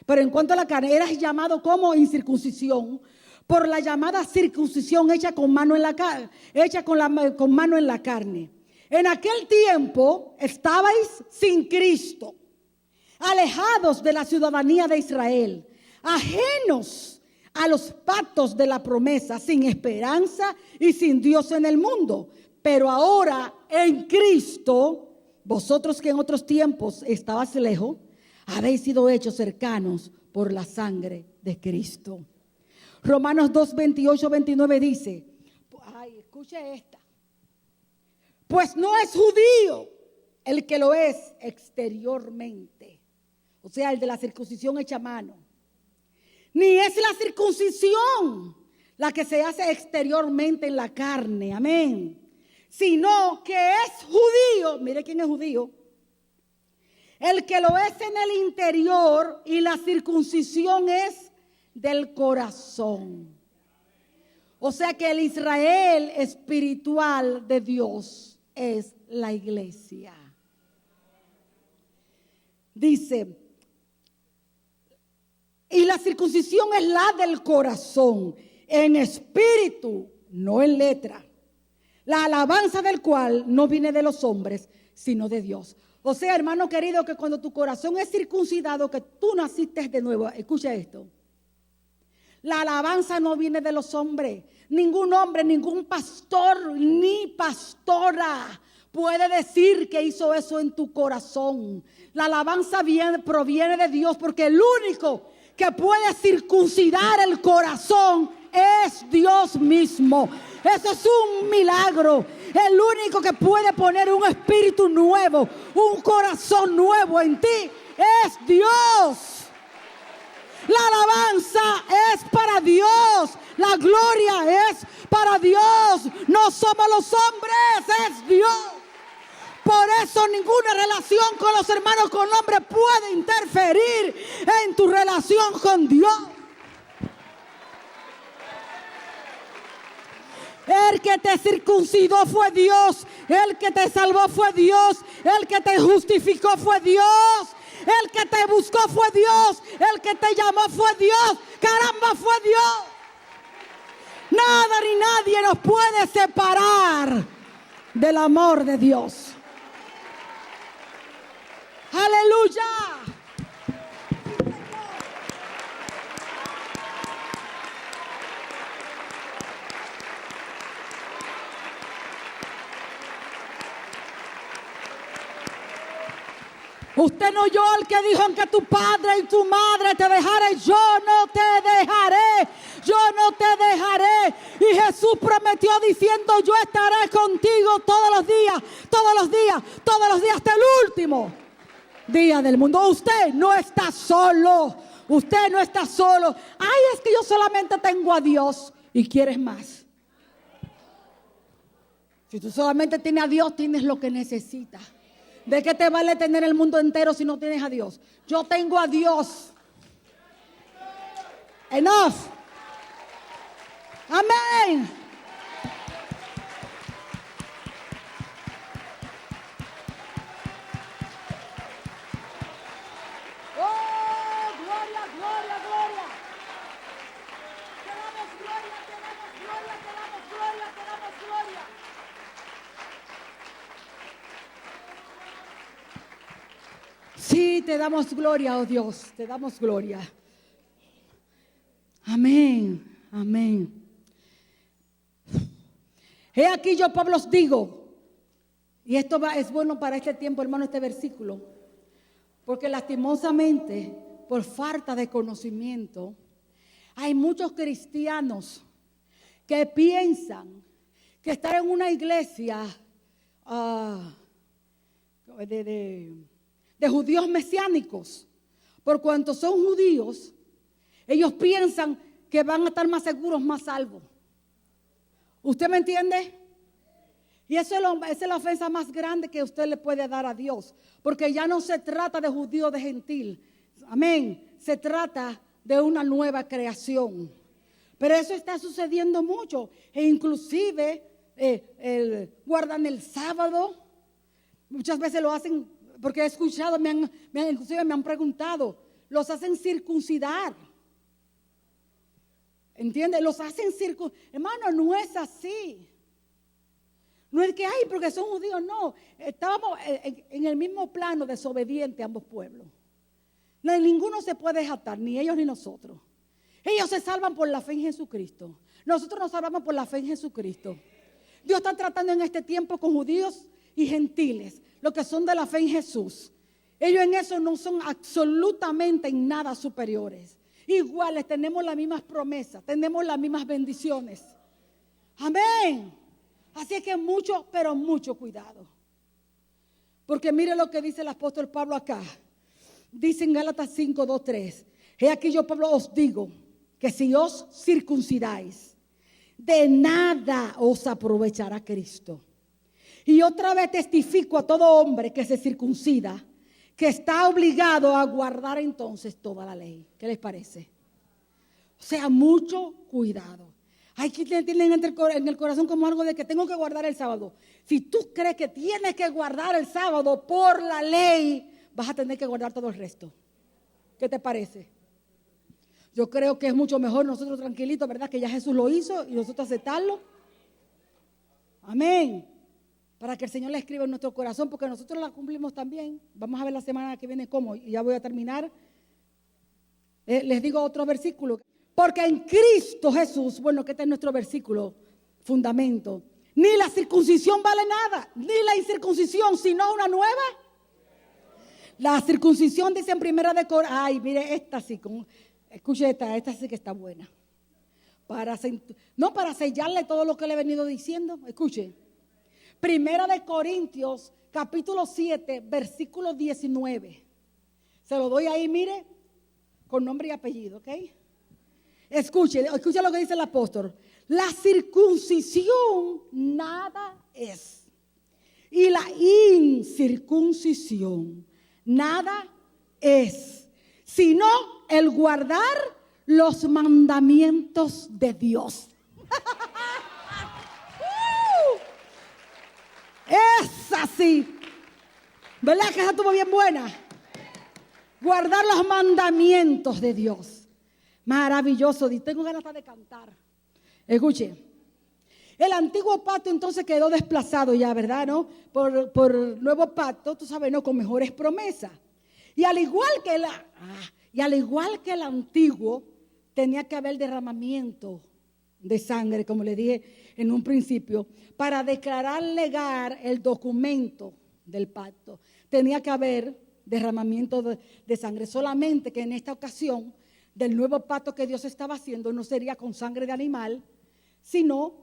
Pero en cuanto a la carne, eras llamado como incircuncisión por la llamada circuncisión hecha con mano en la carne, En aquel tiempo estabais sin Cristo, alejados de la ciudadanía de Israel, ajenos a los pactos de la promesa, sin esperanza y sin Dios en el mundo. Pero ahora en Cristo, vosotros que en otros tiempos estabais lejos, habéis sido hechos cercanos por la sangre de Cristo. Romanos 2, 28, 29 dice, ay, escuche esta. Pues no es judío el que lo es exteriormente, o sea, el de la circuncisión hecha a mano. Ni es la circuncisión la que se hace exteriormente en la carne, amén. Sino que es judío, mire quién es judío, el que lo es en el interior, y la circuncisión es del corazón. O sea que el Israel espiritual de Dios es la iglesia. Dice, y la circuncisión es la del corazón, en espíritu, no en letra. La alabanza del cual no viene de los hombres, sino de Dios. O sea, hermano querido, que cuando tu corazón es circuncidado, que tú naciste de nuevo, escucha esto. La alabanza no viene de los hombres. Ningún hombre, ningún pastor, ni pastora puede decir que hizo eso en tu corazón. La alabanza proviene de Dios, porque el único que puede circuncidar el corazón es Dios mismo. Eso es un milagro. El único que puede poner un espíritu nuevo, un corazón nuevo en ti, es Dios. La alabanza es para Dios. La gloria es para Dios. No somos los hombres, es Dios. Por eso ninguna relación con los hermanos con hombres puede interferir en tu relación con Dios. El que te circuncidó fue Dios. El que te salvó fue Dios. El que te justificó fue Dios. El que te buscó fue Dios. El que te llamó fue Dios. Caramba, fue Dios. Nada ni nadie nos puede separar del amor de Dios. Aleluya. Usted no oyó al que dijo: aunque tu padre y tu madre te dejaren, yo no te dejaré, yo no te dejaré. Y Jesús prometió diciendo: yo estaré contigo todos los días, todos los días, todos los días, hasta el último día del mundo. Usted no está solo, usted no está solo. Ay, es que yo solamente tengo a Dios y quieres más. Si tú solamente tienes a Dios, tienes lo que necesitas. ¿De qué te vale tener el mundo entero si no tienes a Dios? Yo tengo a Dios. Enough. Amén. Oh, gloria, gloria, gloria. Te damos gloria, te damos gloria, te damos gloria, te damos gloria. Sí, te damos gloria, oh Dios, te damos gloria. Amén, amén. He aquí yo, Pablo, os digo, y esto es bueno para este tiempo, hermano, este versículo, porque lastimosamente, por falta de conocimiento, hay muchos cristianos que piensan que estar en una iglesia de judíos mesiánicos, por cuanto son judíos, ellos piensan que van a estar más seguros, más salvos. ¿Usted me entiende? Y esa es la ofensa más grande que usted le puede dar a Dios, porque ya no se trata de judío, de gentil. Amén. Se trata de una nueva creación. Pero eso está sucediendo mucho. E inclusive guardan el sábado. Muchas veces lo hacen, porque he escuchado, inclusive me han preguntado, los hacen circuncidar. ¿Entiende? Los hacen circuncidar. Hermano, no es así. No es que hay porque son judíos, no. Estábamos en el mismo plano desobediente ambos pueblos. No, ninguno se puede desatar, ni ellos ni nosotros. Ellos se salvan por la fe en Jesucristo. Nosotros nos salvamos por la fe en Jesucristo. Dios está tratando en este tiempo con judíos y gentiles, los que son de la fe en Jesús. Ellos en eso no son absolutamente en nada superiores. Iguales, tenemos las mismas promesas, tenemos las mismas bendiciones. Amén. Así es que mucho, pero mucho cuidado. Porque mire lo que dice el apóstol Pablo acá. Dice en Gálatas 5, 2, 3. He aquí yo, Pablo, os digo que si os circuncidáis, de nada os aprovechará Cristo. Y otra vez testifico a todo hombre que se circuncida, que está obligado a guardar entonces toda la ley. ¿Qué les parece? O sea, mucho cuidado. Hay quienes tienen en el corazón como algo de que tengo que guardar el sábado. Si tú crees que tienes que guardar el sábado por la ley, vas a tener que guardar todo el resto. ¿Qué te parece? Yo creo que es mucho mejor nosotros tranquilitos, ¿verdad? Que ya Jesús lo hizo y nosotros aceptarlo. Amén. Para que el Señor la escriba en nuestro corazón, porque nosotros la cumplimos también. Vamos a ver la semana que viene cómo, y ya voy a terminar. Les digo otro versículo. Porque en Cristo Jesús, bueno, que este es nuestro versículo, fundamento, ni la circuncisión vale nada, ni la incircuncisión, sino una nueva. La circuncisión dice en primera de Corintios, ay, mire, esta sí, escuche esta sí que está buena. No para sellarle todo lo que le he venido diciendo, escuche. Primera de Corintios, capítulo 7, versículo 19. Se lo doy ahí, mire, con nombre y apellido, ¿ok? Escuche lo que dice el apóstol. La circuncisión nada es. Y la incircuncisión nada es. Sino el guardar los mandamientos de Dios. Esa sí. ¿Verdad que esa estuvo bien buena? Guardar los mandamientos de Dios. Maravilloso. Tengo ganas de cantar. Escuche. El antiguo pacto entonces quedó desplazado ya, ¿verdad? ¿No? Por nuevo pacto, tú sabes, ¿no? Con mejores promesas. Y al igual que el antiguo, tenía que haber derramamiento de sangre, como le dije en un principio, para declarar legal el documento del pacto. Tenía que haber derramamiento de sangre. Solamente que en esta ocasión, del nuevo pacto que Dios estaba haciendo, no sería con sangre de animal, sino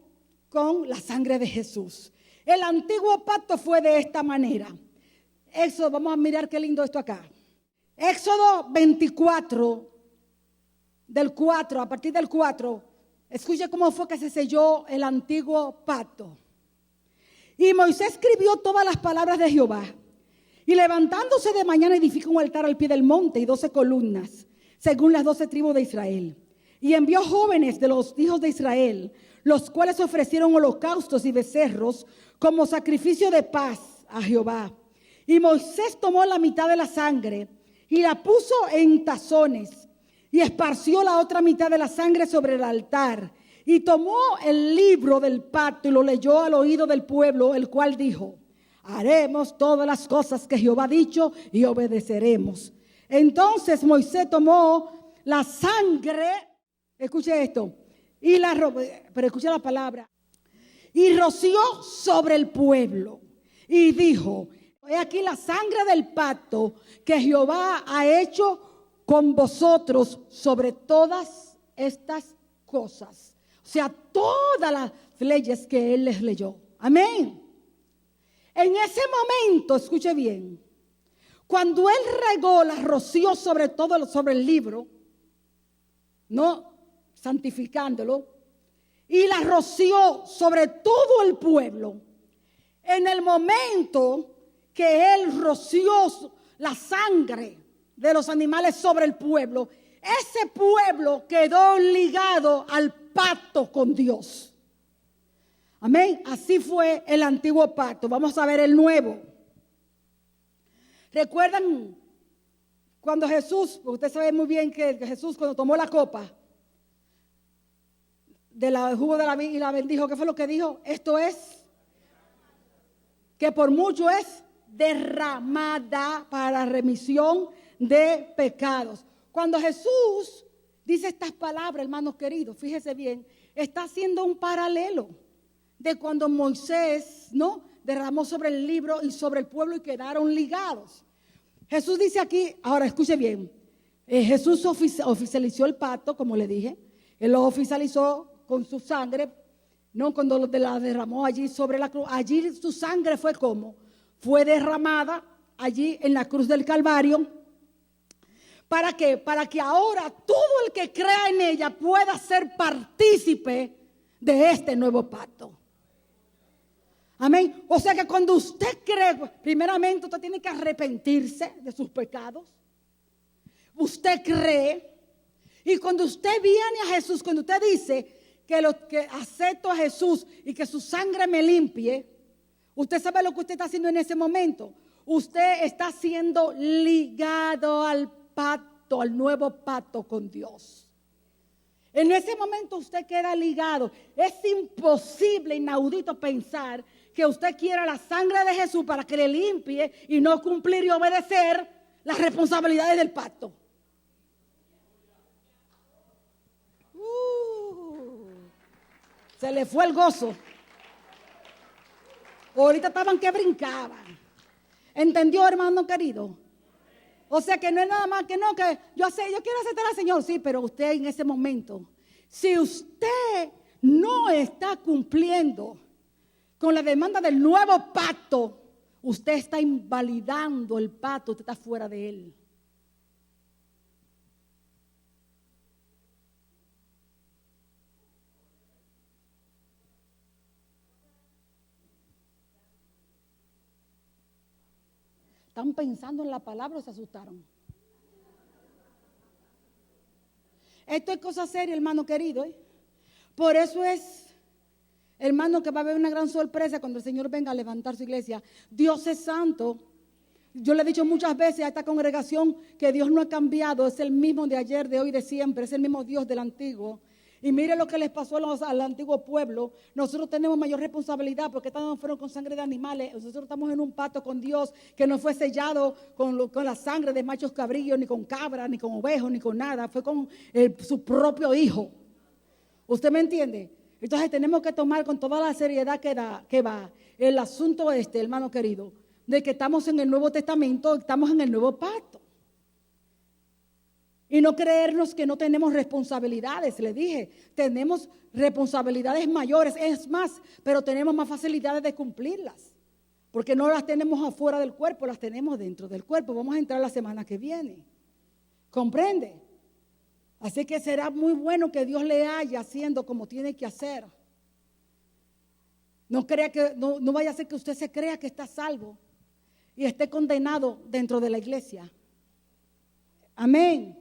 con la sangre de Jesús. El antiguo pacto fue de esta manera. Éxodo, vamos a mirar qué lindo esto acá. Éxodo 24, a partir del 4, escuche cómo fue que se selló el antiguo pacto. Y Moisés escribió todas las palabras de Jehová. Y levantándose de mañana edificó un altar al pie del monte y 12 columnas, según las 12 tribus de Israel. Y envió jóvenes de los hijos de Israel, los cuales ofrecieron holocaustos y becerros como sacrificio de paz a Jehová. Y Moisés tomó la mitad de la sangre y la puso en tazones y esparció la otra mitad de la sangre sobre el altar. Y tomó el libro del pacto y lo leyó al oído del pueblo, el cual dijo: haremos todas las cosas que Jehová ha dicho y obedeceremos. Entonces Moisés tomó la sangre, escuche esto, pero escuche la palabra, y roció sobre el pueblo y dijo: he aquí la sangre del pacto que Jehová ha hecho con vosotros sobre todas estas cosas. O sea, todas las leyes que él les leyó. Amén. En ese momento, escuche bien, cuando él regó, la roció sobre todo, sobre el libro, no santificándolo, y la roció sobre todo el pueblo. En el momento que él roció la sangre de los animales sobre el pueblo, ese pueblo quedó ligado al pacto con Dios. Amén. Así fue el antiguo pacto. Vamos a ver el nuevo. ¿Recuerdan cuando Jesús, usted sabe muy bien que Jesús cuando tomó la copa del jugo de la vid y la bendijo, ¿qué fue lo que dijo? Esto es que por mucho es derramada para remisión de pecados. Cuando Jesús dice estas palabras, hermanos queridos, fíjese bien, está haciendo un paralelo de cuando Moisés, ¿no?, derramó sobre el libro y sobre el pueblo y quedaron ligados. Jesús dice aquí, ahora escuche bien, Jesús oficializó el pacto, como le dije, Él lo oficializó con su sangre, no cuando la derramó allí sobre la cruz. Allí su sangre fue como, fue derramada allí en la cruz del Calvario. ¿Para qué? Para que ahora todo el que crea en ella pueda ser partícipe de este nuevo pacto. Amén. O sea que cuando usted cree, primeramente usted tiene que arrepentirse de sus pecados. Usted cree. Y cuando usted viene a Jesús, cuando usted dice que acepto a Jesús y que su sangre me limpie, usted sabe lo que usted está haciendo en ese momento. Usted está siendo ligado al pacto, al nuevo pacto con Dios. En ese momento usted queda ligado. Es imposible, inaudito pensar que usted quiera la sangre de Jesús para que le limpie y no cumplir y obedecer las responsabilidades del pacto. Se le fue el gozo. Ahorita estaban que brincaban. ¿Entendió, hermano querido? O sea que no es nada más que no, que yo quiero aceptar al Señor. Sí, pero usted en ese momento, si usted no está cumpliendo con la demanda del nuevo pacto, usted está invalidando el pacto, usted está fuera de él. ¿Están pensando en la palabra o se asustaron? Esto es cosa seria, hermano querido, ¿eh? Por eso es, hermano, que va a haber una gran sorpresa cuando el Señor venga a levantar su iglesia. Dios es santo. Yo le he dicho muchas veces a esta congregación que Dios no ha cambiado. Es el mismo de ayer, de hoy, de siempre. Es el mismo Dios del antiguo. Y mire lo que les pasó al antiguo pueblo. Nosotros tenemos mayor responsabilidad porque no fueron con sangre de animales. Nosotros estamos en un pacto con Dios que no fue sellado con la sangre de machos cabrillos, ni con cabras, ni con ovejos, ni con nada. Fue con su propio hijo. ¿Usted me entiende? Entonces tenemos que tomar con toda la seriedad que va el asunto hermano querido, de que estamos en el Nuevo Testamento, estamos en el nuevo pacto. Y no creernos que no tenemos responsabilidades. Le dije, tenemos responsabilidades mayores, es más, pero tenemos más facilidades de cumplirlas. Porque no las tenemos afuera del cuerpo, las tenemos dentro del cuerpo. Vamos a entrar la semana que viene. ¿Comprende? Así que será muy bueno que Dios le haya haciendo como tiene que hacer. No vaya a ser que usted se crea que está salvo y esté condenado dentro de la iglesia. Amén.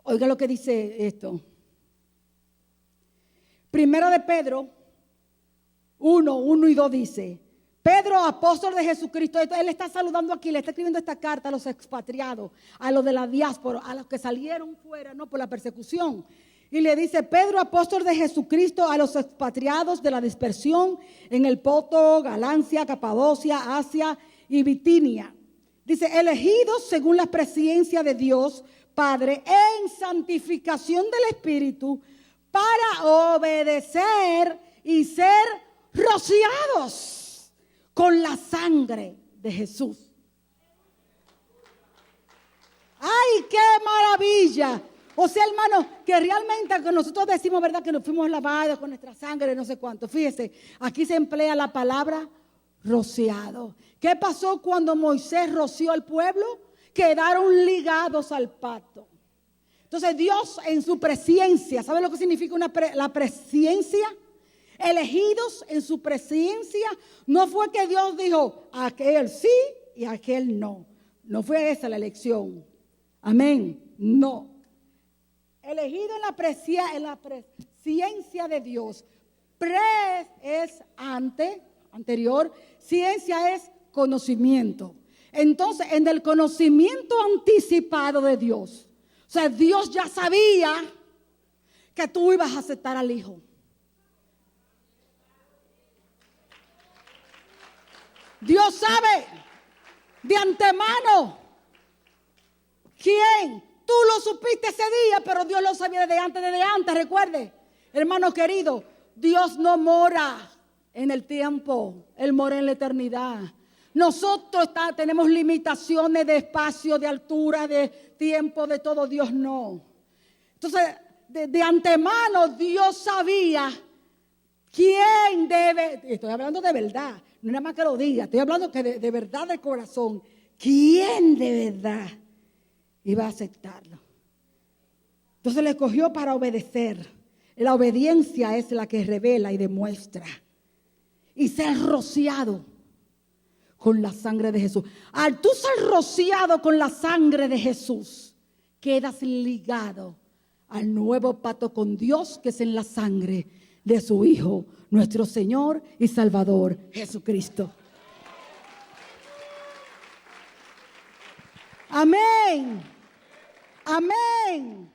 Oiga lo que dice esto. Primera de Pedro 1 y 2 dice: Pedro, apóstol de Jesucristo, él está saludando aquí, le está escribiendo esta carta a los expatriados, a los de la diáspora, a los que salieron fuera, no por la persecución. Y le dice: Pedro, apóstol de Jesucristo, a los expatriados de la dispersión en el Ponto, Galacia, Capadocia, Asia y Bitinia. Dice: elegidos según la presciencia de Dios Padre en santificación del Espíritu para obedecer y ser rociados con la sangre de Jesús. ¡Ay, qué maravilla! O sea, hermano, que realmente que nosotros decimos, ¿verdad?, que nos fuimos lavados con nuestra sangre, no sé cuánto. Fíjese, aquí se emplea la palabra rociado. ¿Qué pasó cuando Moisés roció al pueblo? Quedaron ligados al pacto. Entonces Dios en su presciencia, ¿sabe lo que significa la presciencia? Elegidos en su presciencia. No fue que Dios dijo aquel sí y aquel no. No fue esa la elección. Amén. No. Elegido en la presciencia de Dios. Es anterior. Ciencia es conocimiento. Entonces, en el conocimiento anticipado de Dios, o sea, Dios ya sabía que tú ibas a aceptar al Hijo. Dios sabe de antemano quién. Tú lo supiste ese día, pero Dios lo sabía desde antes. Recuerde, hermano querido, Dios no mora en el tiempo, Él mora en la eternidad. Nosotros tenemos limitaciones de espacio, de altura, de tiempo, de todo. Dios no. Entonces, de antemano Dios sabía quién debe. Estoy hablando de verdad, no nada más que lo diga. Estoy hablando que de verdad de corazón. ¿Quién de verdad iba a aceptarlo? Entonces le escogió para obedecer. La obediencia es la que revela y demuestra. Y ser rociado con la sangre de Jesús. Al tú ser rociado con la sangre de Jesús, quedas ligado al nuevo pacto con Dios, que es en la sangre de su Hijo, nuestro Señor y Salvador, Jesucristo. Amén. Amén.